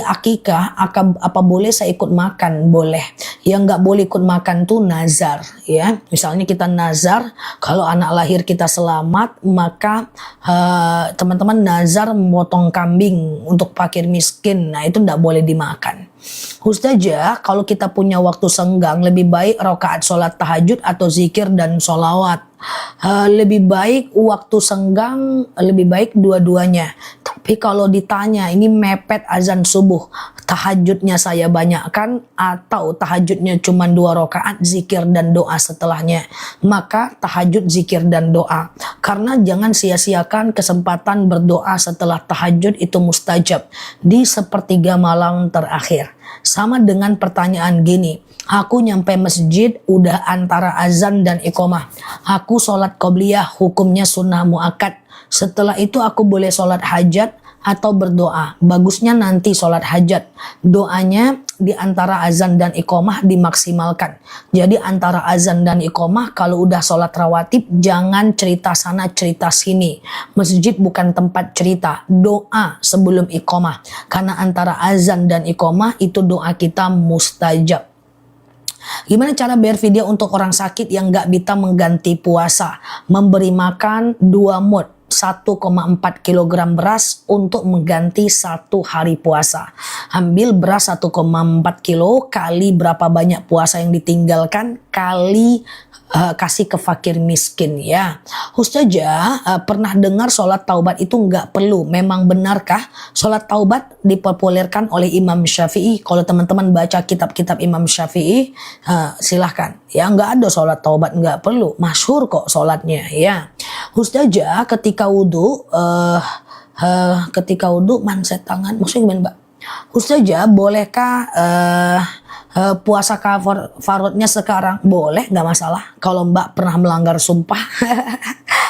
Speaker 1: akikah, apa boleh saya ikut makan? Boleh. Yang nggak boleh ikut makan tuh nazar, ya. Misalnya kita nazar, kalau anak lahir kita selamat, maka teman-teman nazar memotong kambing untuk fakir miskin. Nah itu nggak boleh dimakan. Ustazah, kalau kita punya waktu senggang, lebih baik rakaat sholat tahajud atau zikir dan sholawat. Lebih baik waktu senggang, lebih baik dua-duanya. Tapi kalau ditanya ini mepet azan subuh, tahajudnya saya banyakkan atau tahajudnya cuma 2 rakaat, zikir dan doa setelahnya, maka tahajud, zikir dan doa. Karena jangan sia-siakan kesempatan berdoa setelah tahajud, itu mustajab di sepertiga malam terakhir. Sama dengan pertanyaan gini, aku nyampe masjid udah antara azan dan iqomah, aku sholat qobliyah, hukumnya sunnah muakkad. Setelah itu aku boleh sholat hajat atau berdoa? Bagusnya nanti sholat hajat. Doanya di antara azan dan iqomah dimaksimalkan. Jadi antara azan dan iqomah, kalau udah sholat rawatib jangan cerita sana cerita sini. Masjid bukan tempat cerita. Doa sebelum iqomah. Karena antara azan dan iqomah itu doa kita mustajab. Gimana cara bayar video untuk orang sakit yang gak bisa mengganti puasa? Memberi makan 2 mud, 1,4 kg beras untuk mengganti 1 hari puasa. Ambil beras 1,4 kilo kali berapa banyak puasa yang ditinggalkan, kali kasih ke fakir miskin ya. Ustazah, pernah dengar sholat taubat itu nggak perlu. Memang benarkah sholat taubat dipopulerkan oleh Imam Syafi'i? Kalau teman-teman baca kitab-kitab Imam Syafi'i, silahkan. Ya nggak ada sholat taubat nggak perlu. Masyhur kok sholatnya ya. Ustazah, ketika wudhu manset tangan, maksudnya gimana Mbak? Ustazah, bolehkah puasa kafarotnya sekarang boleh, nggak masalah. Kalau Mbak pernah melanggar sumpah,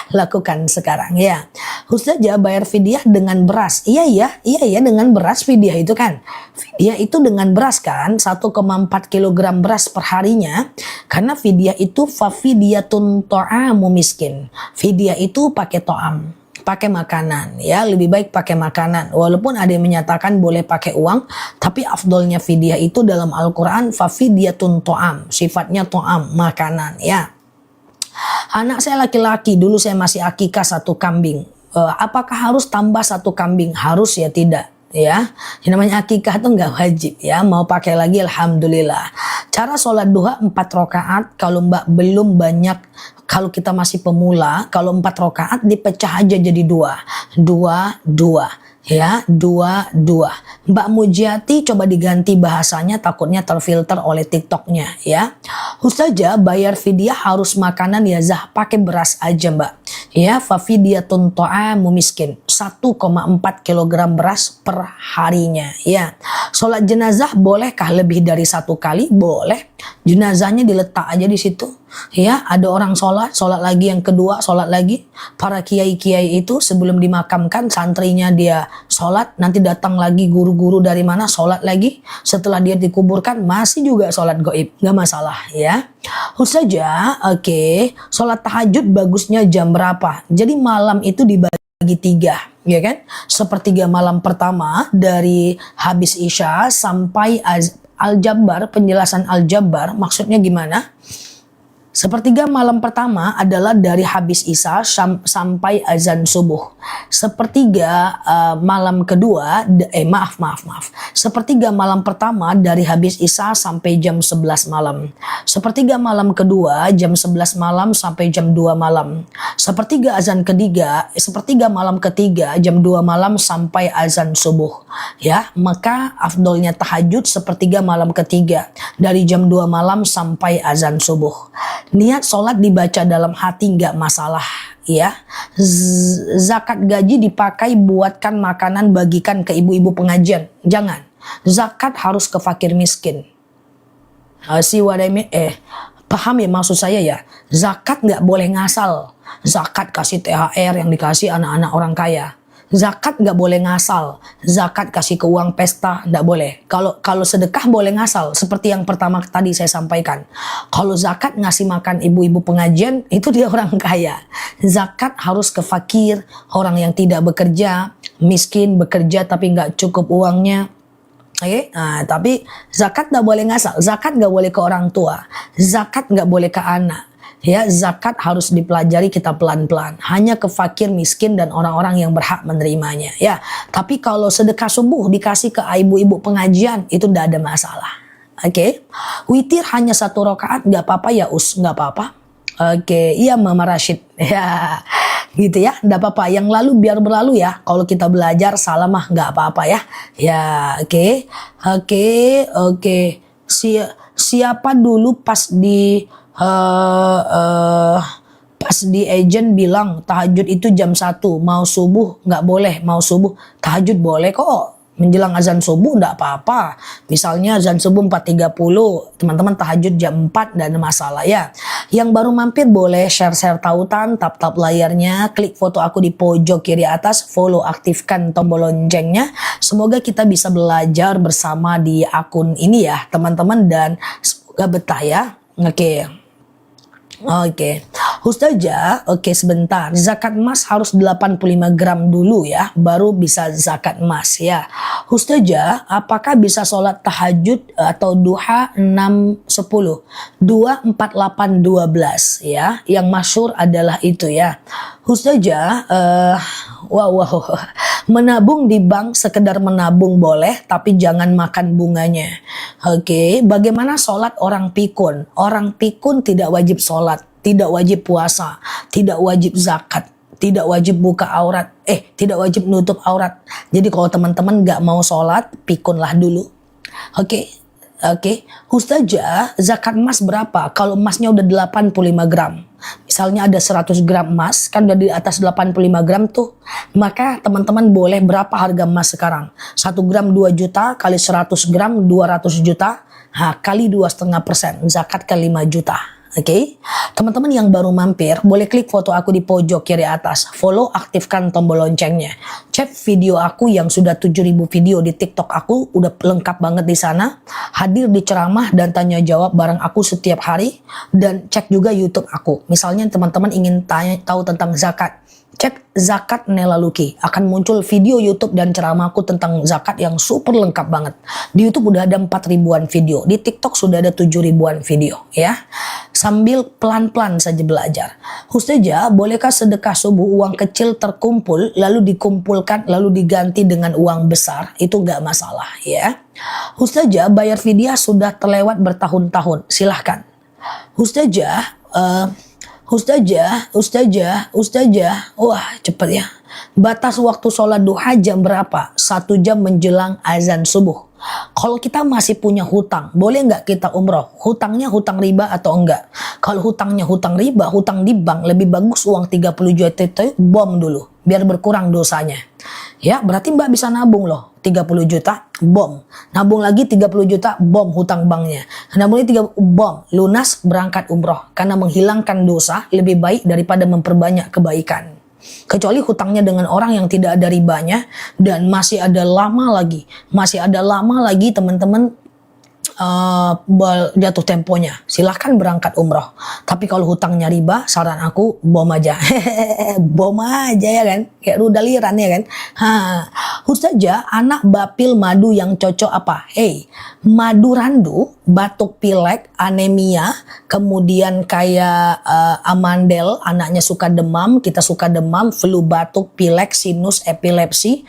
Speaker 1: lakukan sekarang ya. Ustazah bayar fidyah dengan beras. Iya ya dengan beras fidyah itu kan. Fidyah itu dengan beras kan, 1,4 kilogram beras per harinya. Karena fidyah itu fafidiyatun ta'amu miskin. Fidyah itu pakai to'am, pakai makanan ya, lebih baik pakai makanan. Walaupun ada yang menyatakan boleh pakai uang, tapi afdolnya fidyah itu dalam Al-Quran fafidiyatun to'am, sifatnya to'am, makanan ya. Anak saya laki-laki, dulu saya masih akikah 1 kambing. Apakah harus tambah 1 kambing? Harus ya tidak ya. Yang namanya akikah itu nggak wajib ya. Mau pakai lagi alhamdulillah. Cara sholat duha 4 rakaat. Kalau Mbak belum banyak, kalau kita masih pemula, kalau 4 rakaat dipecah aja jadi 2 ya, 2. Mbak Mujiati coba diganti bahasanya, takutnya terfilter oleh TikToknya ya. Ustazah bayar fidyah harus makanan ya Zah, pakai beras aja Mbak ya. Fafidiyatun ta'amu miskin, 1,4 kilogram beras per harinya ya. Sholat jenazah bolehkah lebih dari 1 kali? Boleh. Jenazahnya diletak aja di situ ya. Ada orang sholat lagi, yang kedua sholat lagi. Para kiai-kiai itu sebelum dimakamkan, santrinya dia sholat, nanti datang lagi guru-guru dari mana sholat lagi. Setelah dia dikuburkan masih juga sholat goib, nggak masalah ya. Ustazah, oke, sholat tahajud bagusnya jam berapa? Jadi malam itu dibagi 3 ya kan. Sepertiga malam pertama dari habis Isya sampai Al-Jabbar. Penjelasan Al-Jabbar maksudnya gimana? Sepertiga malam pertama adalah dari habis Isya sampai azan subuh. Sepertiga malam kedua, maaf. Sepertiga malam pertama dari habis Isya sampai jam 11 malam. Sepertiga malam kedua jam 11 malam sampai jam 2 malam. Sepertiga malam ketiga jam 2 malam sampai azan subuh. Ya, maka afdolnya tahajud sepertiga malam ketiga dari jam 2 malam sampai azan subuh. Niat sholat dibaca dalam hati nggak masalah ya. Zakat gaji dipakai buatkan makanan, bagikan ke ibu-ibu pengajian. Jangan. Zakat harus ke fakir miskin. See what I mean? Paham ya maksud saya ya? Zakat nggak boleh ngasal. Zakat kasih THR yang dikasih anak-anak orang kaya. Zakat nggak boleh ngasal. Zakat kasih ke uang pesta nggak boleh. Kalau sedekah boleh ngasal. Seperti yang pertama tadi saya sampaikan. Kalau zakat ngasih makan ibu-ibu pengajian, itu dia orang kaya. Zakat harus ke fakir, orang yang tidak bekerja, miskin bekerja tapi nggak cukup uangnya. Tapi zakat nggak boleh ngasal. Zakat nggak boleh ke orang tua. Zakat nggak boleh ke anak. Ya, zakat harus dipelajari kita pelan-pelan. Hanya ke fakir, miskin, dan orang-orang yang berhak menerimanya. Ya, tapi kalau sedekah subuh dikasih ke ibu-ibu pengajian, itu tidak ada masalah. Oke, witir hanya 1 rakaat, nggak apa-apa ya Us, nggak apa-apa. Oke, iya Mama Rashid. Ya, gitu ya, nggak apa-apa. Yang lalu biar berlalu ya. Kalau kita belajar salah mah nggak apa-apa ya. Ya, oke. Siapa dulu pas di agent bilang tahajud itu jam 1, mau subuh nggak boleh, mau subuh tahajud boleh kok, menjelang azan subuh nggak apa-apa. Misalnya azan subuh 4.30, teman-teman tahajud jam 4, nggak ada masalah ya. Yang baru mampir boleh share tautan, tap layarnya, klik foto aku di pojok kiri atas, follow, aktifkan tombol loncengnya. Semoga kita bisa belajar bersama di akun ini ya teman-teman, dan semoga betah ya. Oke. Ustazah, sebentar. Zakat emas harus 85 gram dulu ya, baru bisa zakat emas ya. Ustazah, apakah bisa sholat tahajud atau duha 6-10? 2-4-8-12 ya. Yang masyhur adalah itu ya. Ustazah, menabung di bank sekedar menabung boleh, tapi jangan makan bunganya. Bagaimana sholat orang pikun? Orang pikun tidak wajib sholat, tidak wajib puasa, tidak wajib zakat, tidak wajib buka aurat, tidak wajib nutup aurat. Jadi kalau teman-teman gak mau sholat, pikunlah dulu. Ustazah, zakat emas berapa? Kalau emasnya udah 85 gram. Misalnya ada 100 gram emas, kan udah di atas 85 gram tuh. Maka teman-teman boleh berapa harga emas sekarang? 1 gram 2 juta, kali 100 gram 200 juta. Kali 2,5%, zakat ke 5 juta. Oke, teman-teman yang baru mampir, boleh klik foto aku di pojok kiri atas, follow, aktifkan tombol loncengnya. Cek video aku yang sudah 7.000 video di TikTok aku, udah lengkap banget di sana. Hadir di ceramah dan tanya jawab bareng aku setiap hari, dan cek juga YouTube aku. Misalnya teman-teman ingin tahu tentang zakat, cek Zakat Nela Luki, akan muncul video YouTube dan ceramahku tentang zakat yang super lengkap banget. Di YouTube udah ada 4 ribuan video, di TikTok sudah ada 7 ribuan video ya. Sambil pelan-pelan saja belajar. Ustazah, bolehkah sedekah subuh uang kecil terkumpul lalu dikumpulkan lalu diganti dengan uang besar? Itu nggak masalah ya. Ustazah, bayar fidyah sudah terlewat bertahun-tahun, silahkan. Ustazah, Ustazah, wah cepet ya. Batas waktu sholat duha jam berapa? 1 jam menjelang azan subuh. Kalau kita masih punya hutang, boleh nggak kita umroh? Hutangnya hutang riba atau enggak? Kalau hutangnya hutang riba, hutang di bank, lebih bagus uang 30 juta itu bom dulu, biar berkurang dosanya. Ya, berarti Mbak bisa nabung loh, 30 juta, bom. Nabung lagi 30 juta, bom hutang banknya. Nabung lagi 30, bom, lunas berangkat umroh. Karena menghilangkan dosa lebih baik daripada memperbanyak kebaikan. Kecuali hutangnya dengan orang yang tidak ada ribanya dan masih ada lama lagi teman-teman jatuh temponya, silahkan berangkat umroh. Tapi kalau hutangnya riba, saran aku bom aja. Bom aja ya kan, kayak rudal liran ya kan. Ustazah, anak bapil madu yang cocok apa? Madu randu, batuk pilek, anemia, kemudian kayak amandel, anaknya suka demam, kita suka demam, flu, batuk, pilek, sinus, epilepsi,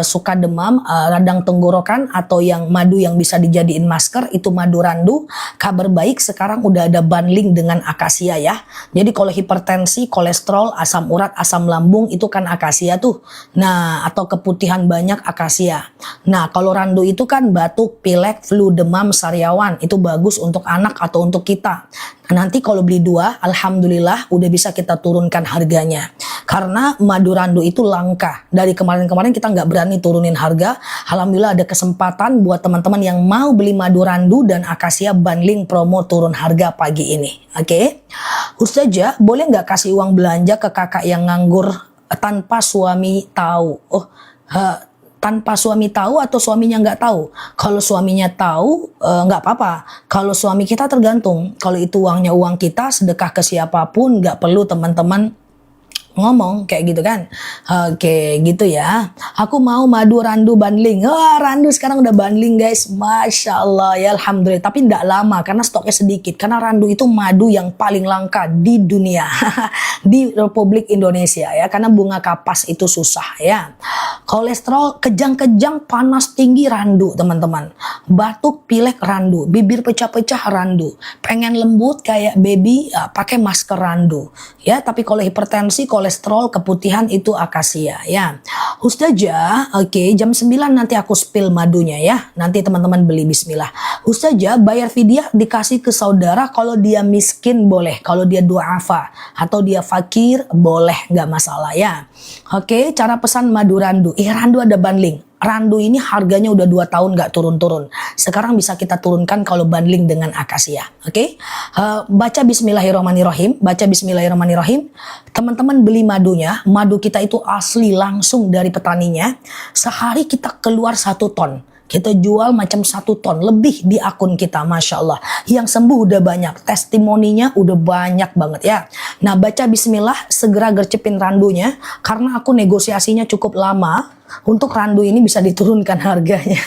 Speaker 1: suka demam, radang tenggorokan, atau yang madu yang bisa dijadiin masker, itu madu randu. Kabar baik sekarang udah ada bundling dengan akasia ya. Jadi kalau hipertensi, kolesterol, asam urat, asam lambung itu kan akasia tuh. Nah, atau keputihan banyak akasia. Nah, kalau randu itu kan batuk, pilek, flu, demam, sariawan. Itu bagus untuk anak atau untuk kita. Nanti kalau beli 2, alhamdulillah udah bisa kita turunkan harganya. Karena madu randu itu langka. Dari kemarin-kemarin kita nggak berani turunin harga. Alhamdulillah ada kesempatan buat teman-teman yang mau beli madu randu dan akasia bundling promo turun harga pagi ini. Oke? Ustazah, boleh nggak kasih uang belanja ke kakak yang nganggur tanpa suami tahu? Tanpa suami tahu atau suaminya nggak tahu? Kalau suaminya tahu nggak apa-apa. Kalau suami kita tergantung. Kalau itu uangnya uang kita, sedekah ke siapapun, nggak perlu teman-teman ngomong kayak gitu kan. Oke, gitu ya. Aku mau madu randu bundling. Randu sekarang udah bundling guys. Masya Allah ya, alhamdulillah. Tapi tidak lama karena stoknya sedikit. Karena randu itu madu yang paling langka di dunia. Di Republik Indonesia ya. Karena bunga kapas itu susah ya. Kolesterol kejang-kejang, panas tinggi, randu teman-teman. Batuk pilek randu, bibir pecah-pecah randu. Pengen lembut kayak baby, pakai masker randu. Ya, tapi kalau hipertensi, kolesterol, keputihan itu akasia ya. Ustazah, oke, jam 9 nanti aku spill madunya ya. Nanti teman-teman beli, bismillah. Ustazah, bayar fidyah dikasih ke saudara kalau dia miskin boleh, kalau dia duafa atau dia fakir boleh, nggak masalah ya. Oke, cara pesan madu randu. Randu ada bundling. Randu ini harganya udah 2 tahun nggak turun-turun. Sekarang bisa kita turunkan kalau bundling dengan akasia. Oke? Baca bismillahirrahmanirrahim. Baca bismillahirrahmanirrahim. Teman-teman beli madunya. Madu kita itu asli langsung dari petaninya. Sehari kita keluar 1 ton. Kita jual macam 1 ton lebih di akun kita, Masya Allah. Yang sembuh udah banyak, testimoninya udah banyak banget ya. Nah, baca bismillah, segera gercepin randunya. Karena aku negosiasinya cukup lama, untuk randu ini bisa diturunkan harganya.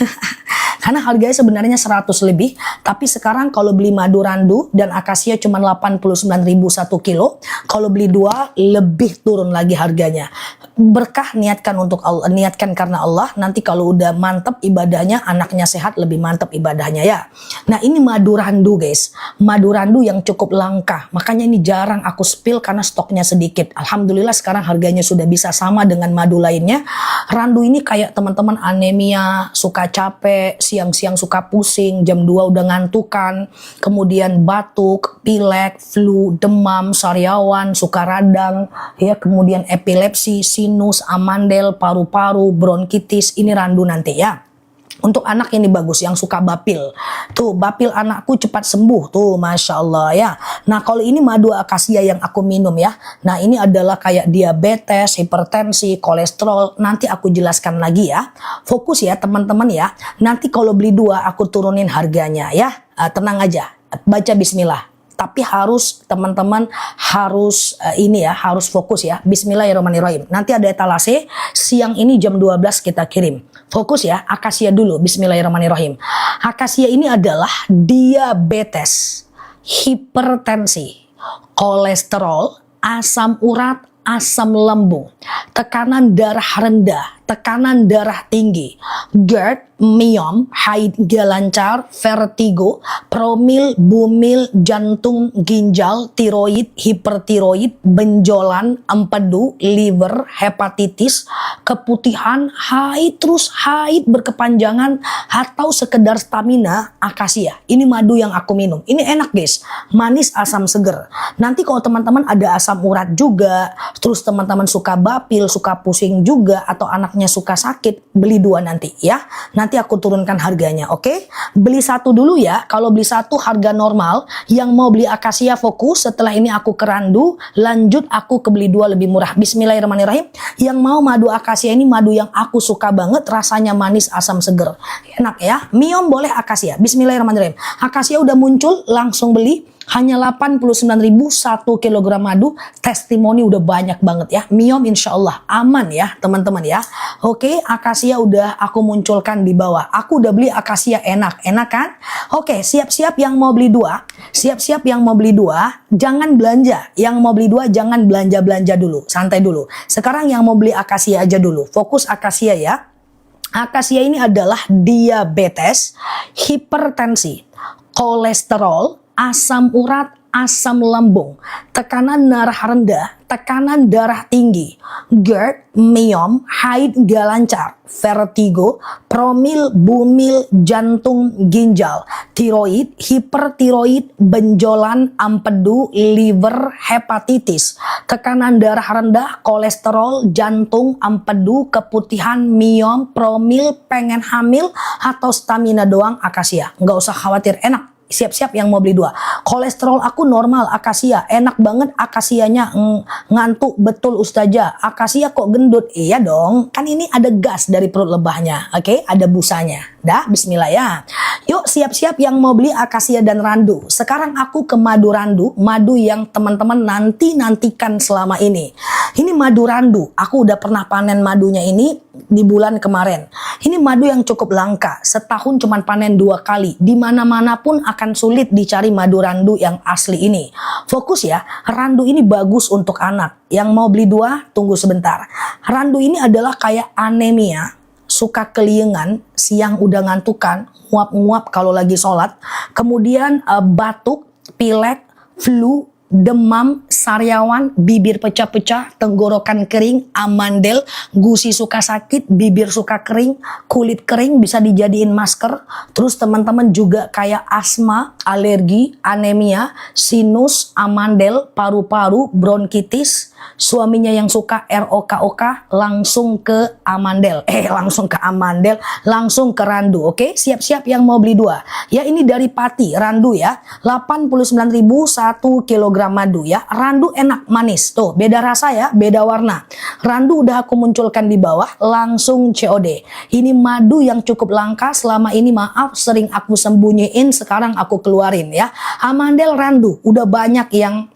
Speaker 1: Karena harganya sebenarnya 100 lebih, tapi sekarang kalau beli madu randu dan akasia cuma 89.000 1 kilo, kalau beli 2 lebih turun lagi harganya. Berkah niatkan untuk Allah, niatkan karena Allah, nanti kalau udah mantep ibadahnya, anaknya sehat, lebih mantep ibadahnya ya. Nah, ini madu randu guys, madu randu yang cukup langka, makanya ini jarang aku spill karena stoknya sedikit. Alhamdulillah sekarang harganya sudah bisa sama dengan madu lainnya. Randu ini kayak teman-teman anemia, suka capek, siang-siang suka pusing, jam 2 udah ngantukan, kemudian batuk, pilek, flu, demam, sariawan, suka radang, ya, kemudian epilepsi, sinus, amandel, paru-paru, bronkitis, ini randu nanti ya. Untuk anak ini bagus, yang suka bapil. Tuh, bapil anakku cepat sembuh. Tuh, Masya Allah ya. Nah, kalau ini madu akasia yang aku minum ya. Nah, ini adalah kayak diabetes, hipertensi, kolesterol. Nanti aku jelaskan lagi ya. Fokus ya teman-teman ya. Nanti kalau beli 2, aku turunin harganya ya. Tenang aja. Baca bismillah. Tapi harus teman-teman harus ini ya, harus fokus ya. Bismillahirrahmanirrahim. Nanti ada etalase, siang ini jam 12 kita kirim. Fokus ya, akasia dulu. Bismillahirrahmanirrahim. Akasia ini adalah diabetes, hipertensi, kolesterol, asam urat, asam lambung, tekanan darah rendah, tekanan darah tinggi, GERD, myom, haid gak lancar, vertigo, promil, bumil, jantung, ginjal, tiroid, hipertiroid, benjolan, empedu, liver, hepatitis, keputihan, haid terus haid berkepanjangan, atau sekedar stamina, akasia. Ini madu yang aku minum. Ini enak guys, manis, asam seger. Nanti kalau teman-teman ada asam urat juga, terus teman-teman suka bapil, suka pusing juga, atau anaknya suka sakit, beli 2 nanti ya. Nanti aku turunkan harganya, oke? Beli 1 dulu ya. Kalau beli 1 harga normal. Yang mau beli akasia fokus. Setelah ini aku ke randu, lanjut aku ke beli 2 lebih murah. Bismillahirrahmanirrahim. Yang mau madu akasia ini madu yang aku suka banget, rasanya manis, asam seger. Enak ya. Myom boleh akasia. Bismillahirrahmanirrahim. Akasia udah muncul, langsung beli. Hanya 89.000 1 kilogram madu. Testimoni udah banyak banget ya. Myom insya Allah aman ya teman-teman ya. Oke, akasia udah aku munculkan di bawah. Aku udah beli akasia, enak kan? Oke, siap-siap yang mau beli 2. Siap-siap yang mau beli 2. Jangan belanja. Yang mau beli 2 jangan belanja-belanja dulu. Santai dulu. Sekarang yang mau beli akasia aja dulu. Fokus akasia ya. Akasia ini adalah diabetes, hipertensi, kolesterol, asam urat, asam lambung, tekanan darah rendah, tekanan darah tinggi, GERD, myom, haid gak lancar, vertigo, promil, bumil, jantung, ginjal, tiroid, hipertiroid, benjolan, empedu, liver, hepatitis, tekanan darah rendah, kolesterol, jantung, empedu, keputihan, myom, promil, pengen hamil, atau stamina doang, akasia. Nggak usah khawatir, enak. Siap-siap yang mau beli 2. Kolesterol aku normal, akasia. Enak banget akasianya, ngantuk betul ustazah. Akasia kok gendut? Iya dong, kan ini ada gas dari perut lebahnya. Oke, ada busanya. Dah, bismillah ya. Yuk siap-siap yang mau beli akasia dan randu. Sekarang aku ke madu randu. Madu yang teman-teman nantikan selama ini. Ini madu randu. Aku udah pernah panen madunya ini di bulan kemarin. Ini madu yang cukup langka. Setahun cuman panen 2 kali. Di mana-mana pun akan sulit dicari madu randu yang asli ini. Fokus ya, randu ini bagus untuk anak. Yang mau beli 2, tunggu sebentar. Randu ini adalah kayak anemia, suka keliengan, siang udah ngantukan, nguap-nguap kalau lagi sholat, kemudian batuk, pilek, flu, demam, sariawan, bibir pecah-pecah, tenggorokan kering, amandel, gusi suka sakit, bibir suka kering, kulit kering, bisa dijadiin masker. Terus teman-teman juga kayak asma, alergi, anemia, sinus, amandel, paru-paru, bronkitis. Suaminya yang suka ROK-OK langsung ke amandel. Langsung ke amandel, langsung ke randu. Oke, siap-siap yang mau beli 2. Ya, ini dari Pati, randu ya. 89.000 1 kilogram madu ya. Randu enak, manis. Tuh, beda rasa ya, beda warna. Randu udah aku munculkan di bawah, langsung COD. Ini madu yang cukup langka selama ini, maaf sering aku sembunyiin, sekarang aku keluarin ya. Amandel, randu, udah banyak yang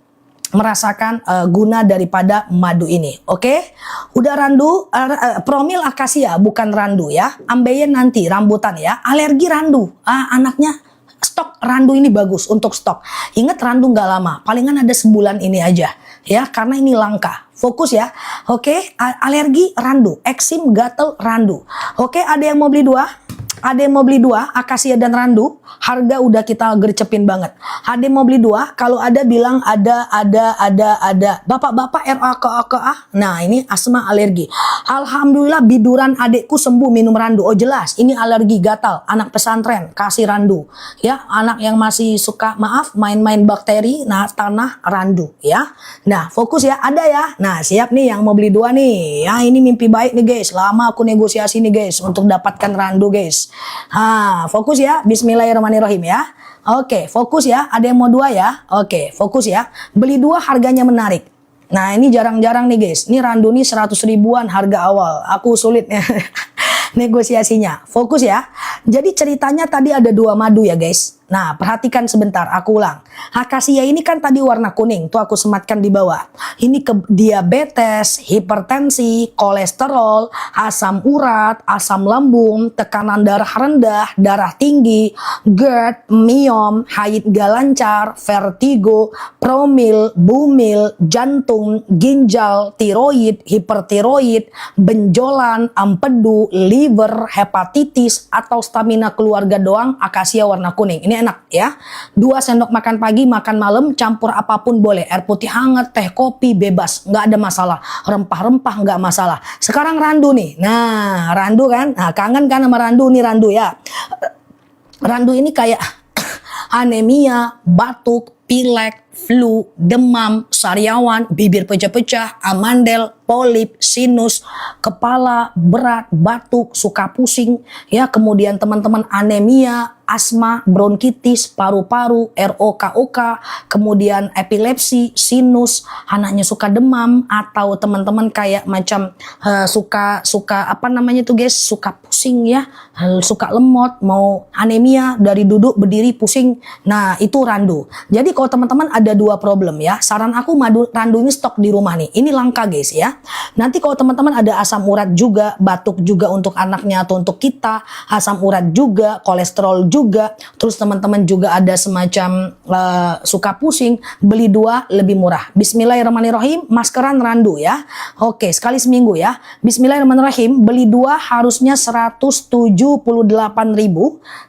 Speaker 1: merasakan guna daripada madu ini. Oke, udah randu, promil akasia bukan randu ya. Ambeien nanti rambutan ya. Alergi randu, anaknya stok randu ini bagus untuk stok. Ingat randu nggak lama, palingan ada sebulan ini aja ya, karena ini langka. Fokus ya. Oke, alergi randu, eksim, gatel randu. Oke, ada yang mau beli 2? Ada yang mau beli 2, akasia dan randu, harga udah kita gercepin banget. Ada yang mau beli 2, kalau ada bilang ada. Bapak-bapak ROK-OK. Nah, ini asma alergi. Alhamdulillah biduran adekku sembuh minum randu. Oh jelas, ini alergi gatal, anak pesantren, kasih randu. Ya, anak yang masih suka, maaf, main-main bakteri, nah tanah randu ya. Nah, fokus ya, ada ya. Nah, siap nih yang mau beli 2 nih. Ya, ini mimpi baik nih guys. Lama aku negosiasi nih guys, untuk dapatkan randu guys. Fokus ya. Bismillahirrahmanirrahim ya. Oke, fokus ya. Ada yang mau 2 ya? Oke, fokus ya. Beli 2 harganya menarik. Nah, ini jarang-jarang nih guys. Ini randu nih 100 ribuan harga awal. Aku sulit ya negosiasinya. Fokus ya. Jadi ceritanya tadi ada 2 madu ya guys. Nah, perhatikan sebentar, aku ulang. Akasia ini kan tadi warna kuning, tuh aku sematkan di bawah. Ini ke diabetes, hipertensi, kolesterol, asam urat, asam lambung, tekanan darah rendah, darah tinggi, GERD, miom, haid gak lancar, vertigo, promil, bumil, jantung, ginjal, tiroid, hipertiroid, benjolan, empedu, liver, hepatitis, atau stamina keluarga doang, akasia warna kuning. Ini enak ya. 2 sendok makan pagi, makan malam, campur apapun boleh. Air putih hangat, teh, kopi, bebas. Nggak ada masalah. Rempah-rempah nggak masalah. Sekarang randu nih. Nah, randu kan. Nah, kangen kan sama randu nih, randu ya. Randu ini kayak anemia, batuk, pilek, flu, demam, sariawan, bibir pecah-pecah, amandel, polip, sinus, kepala berat, batuk, suka pusing, ya, kemudian teman-teman anemia, asma, bronkitis, paru-paru, ROK, kemudian epilepsi, sinus, anaknya suka demam, atau teman-teman kayak macam suka apa namanya tuh guys, suka pusing ya, suka lemot, mau anemia dari duduk berdiri pusing. Nah, itu randu. Jadi kalau teman-teman ada 2 problem ya, saran aku randu ini stok di rumah nih. Ini langka guys ya. Nanti kalau teman-teman ada asam urat juga, batuk juga untuk anaknya atau untuk kita, asam urat juga, kolesterol juga, terus teman-teman juga ada semacam suka pusing, beli 2 lebih murah. Bismillahirrahmanirrahim, maskeran randu ya. Oke, sekali seminggu ya. Bismillahirrahmanirrahim, beli 2 harusnya 178.000,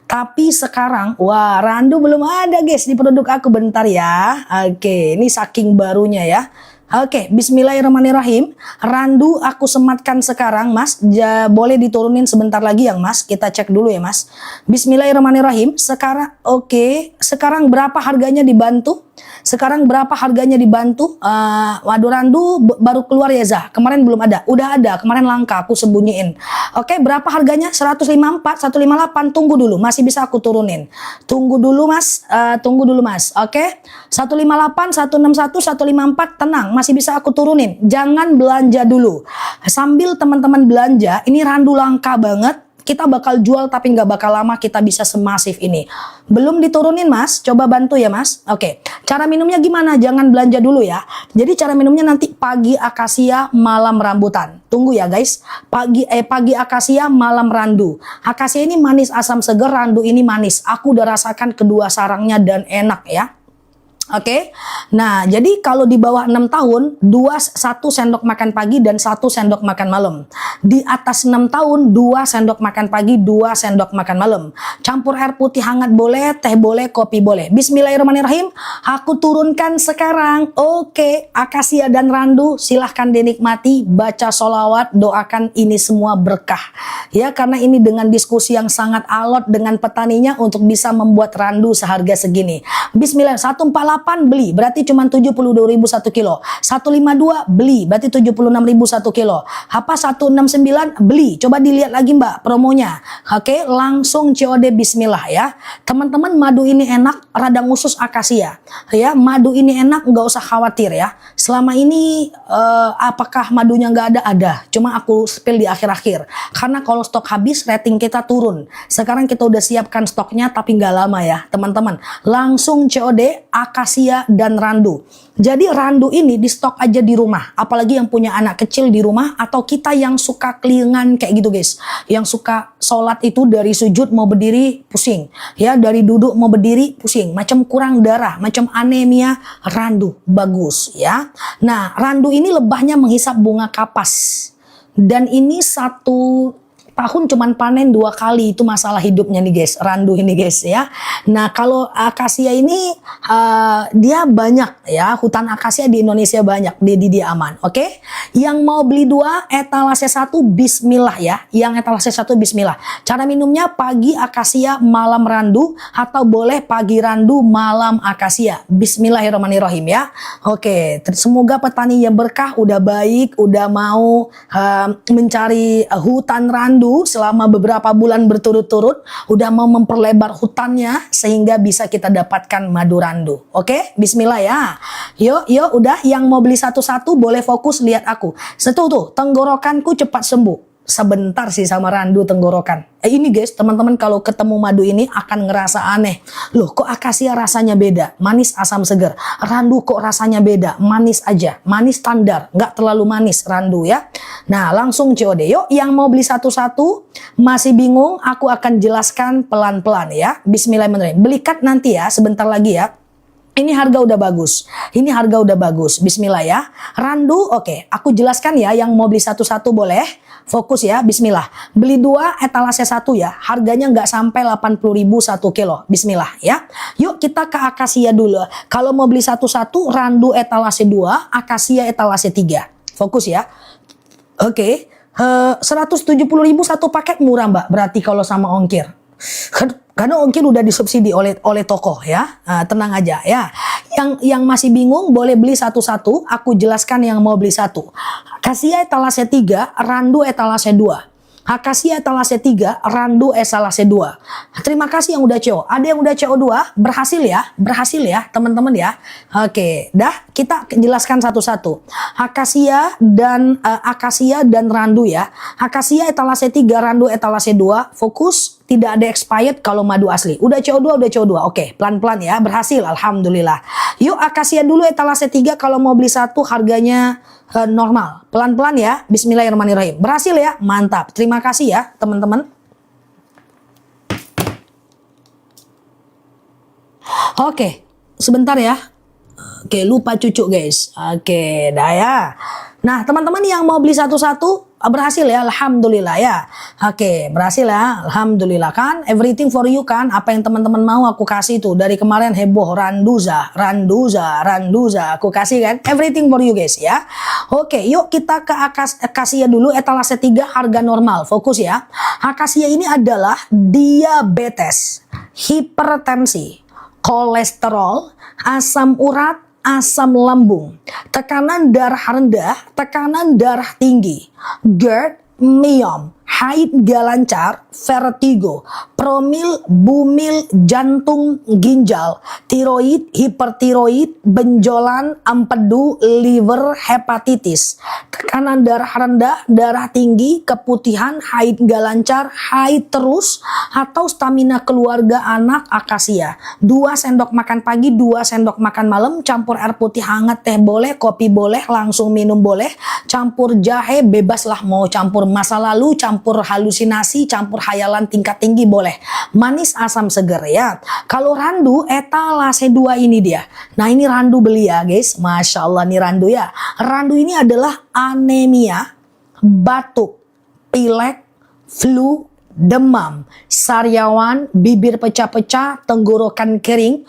Speaker 1: tapi sekarang wah, randu belum ada guys di produk aku, bentar ya. Oke, ini saking barunya ya. Oke, bismillahirrahmanirrahim. Randu aku sematkan sekarang, Mas. Boleh diturunin sebentar lagi yang Mas. Kita cek dulu ya, Mas. Bismillahirrahmanirrahim. Sekarang, oke. Sekarang berapa harganya dibantu? Sekarang berapa harganya dibantu? Waduh, randu baru keluar ya, Zah. Kemarin belum ada. Udah ada, kemarin langka, aku sembunyiin. Oke, berapa harganya? 154, 158. Tunggu dulu, masih bisa aku turunin. Tunggu dulu, Mas. Tunggu dulu, Mas. Oke. 158, 161, 154. Tenang, masih bisa aku turunin. Jangan belanja dulu. Sambil teman-teman belanja, ini randu langka banget. Kita bakal jual tapi nggak bakal lama kita bisa semasif ini. Belum diturunin Mas, coba bantu ya Mas. Oke, cara minumnya gimana? Jangan belanja dulu ya. Jadi cara minumnya nanti pagi akasia, malam rambutan. Tunggu ya guys. Pagi akasia, malam randu. Akasia ini manis asam seger, randu ini manis. Aku udah rasakan kedua sarangnya dan enak ya. Oke, nah jadi kalau di bawah 6 tahun, 1 sendok makan pagi dan 1 sendok makan malam. Di atas 6 tahun, 2 sendok makan pagi, 2 sendok makan malam. Campur air putih hangat boleh, teh boleh, kopi boleh. Bismillahirrahmanirrahim, aku turunkan sekarang. Oke, akasia dan randu silahkan dinikmati, baca sholawat, doakan ini semua berkah. Ya, karena ini dengan diskusi yang sangat alot dengan petaninya untuk bisa membuat randu seharga segini. Bismillah, 148 beli, berarti cuma 72.000 1 kilo. 152 beli, berarti 76.000 1 kilo. Apa 169 beli, coba dilihat lagi Mbak promonya. Oke, langsung COD bismillah ya. Teman-teman, madu ini enak, radang usus akasia. Ya, madu ini enak, nggak usah khawatir ya. Selama ini apakah madunya nggak ada? Ada. Cuma aku spill di akhir-akhir. Karena kalau stok habis, rating kita turun. Sekarang kita udah siapkan stoknya, tapi nggak lama ya teman-teman. Langsung COD akasia dan randu. Jadi randu ini di stok aja di rumah. Apalagi yang punya anak kecil di rumah atau kita yang suka kelingan kayak gitu guys. Yang suka sholat itu dari sujud mau berdiri pusing. Ya, dari duduk mau berdiri pusing. Macam kurang darah, macam anemia, randu bagus ya. Nah, randu ini lebahnya menghisap bunga kapas. Dan ini 1 tahun cuman panen 2 kali, itu masalah hidupnya nih guys, randu ini guys ya. Nah, kalau akasia ini dia banyak ya, hutan akasia di Indonesia banyak, dia aman. Oke, yang mau beli 2 etalase 1 bismillah ya, yang etalase 1 bismillah. Cara minumnya pagi akasia, malam randu, atau boleh pagi randu, malam akasia. Bismillahirrahmanirrahim ya. Oke, semoga petani yang berkah, udah baik, udah mau mencari hutan randu randu selama beberapa bulan berturut-turut, udah mau memperlebar hutannya sehingga bisa kita dapatkan madu randu. Oke, bismillah ya. Yuk, udah yang mau beli satu-satu boleh fokus lihat aku. Tuh, tenggorokanku cepat sembuh. Sebentar sih sama randu tenggorokan. Ini guys, teman-teman kalau ketemu madu ini akan ngerasa aneh. Loh, kok akasia rasanya beda? Manis, asam, seger. Randu kok rasanya beda? Manis aja. Manis standar. Nggak terlalu manis randu ya. Nah, langsung COD. Yuk, yang mau beli satu-satu masih bingung, aku akan jelaskan pelan-pelan ya. Bismillahirrahmanirrahim. Belikat nanti ya, sebentar lagi ya. Ini harga udah bagus. Ini harga udah bagus. Bismillah ya. Randu, oke. Aku jelaskan ya. Yang mau beli satu-satu boleh. Fokus ya. Bismillah. Beli 2, etalase 1 ya. Harganya nggak sampai 80.000 1 kilo. Bismillah ya. Yuk kita ke akasia dulu. Kalau mau beli satu-satu, randu etalase 2, akasia etalase 3. Fokus ya. Oke. 170.000 satu paket murah mbak. Berarti kalau sama ongkir. Karena ongkir udah disubsidi oleh toko ya. Tenang aja ya. Yang masih bingung boleh beli satu-satu. Aku jelaskan yang mau beli satu. Akasia etalase 3, randu etalase 2. Akasia etalase 3, randu etalase 2. Terima kasih yang udah CO. Ada yang udah CO 2, berhasil ya. Berhasil ya teman-teman ya. Oke, dah kita jelaskan satu-satu. Akasia dan randu ya. Akasia etalase 3, randu etalase 2. Fokus, tidak ada expired kalau madu asli. Udah CO2, udah CO2. Oke, pelan-pelan ya. Berhasil, alhamdulillah. Yuk akasia dulu etalase 3, kalau mau beli satu harganya normal. Pelan-pelan ya. Bismillahirrahmanirrahim. Berhasil ya? Mantap. Terima kasih ya, teman-teman. Oke, sebentar ya. Oke, lupa cucu guys. Oke, dah ya. Nah, teman-teman yang mau beli satu-satu berhasil ya, alhamdulillah ya. Oke, berhasil ya, alhamdulillah kan. Everything for you kan. Apa yang teman-teman mau aku kasih tuh. Dari kemarin heboh randuza. Aku kasih kan. Everything for you guys ya. Oke, yuk kita ke akasia dulu. Etalase 3 harga normal. Fokus ya. Akasia ini adalah diabetes, hipertensi, kolesterol, asam urat, asam lambung, tekanan darah rendah, tekanan darah tinggi, GERD, myom, haid gak lancar, vertigo, promil, bumil, jantung, ginjal, tiroid, hipertiroid, benjolan, empedu, liver, hepatitis, tekanan darah rendah, darah tinggi, keputihan, haid gak lancar, haid terus, atau stamina keluarga anak akasia. 2 sendok makan pagi, 2 sendok makan malam, campur air putih hangat, teh boleh, kopi boleh, langsung minum boleh, campur jahe, bebas lah mau campur masa lalu, campur halusinasi, campur hayalan tingkat tinggi boleh. Manis, asam, seger ya. Kalau randu etalase 2 ini dia. Nah ini randu beli ya guys. Masya Allah nih randu ya. Randu ini adalah anemia, batuk, pilek, flu, demam, sariawan, bibir pecah-pecah, tenggorokan kering,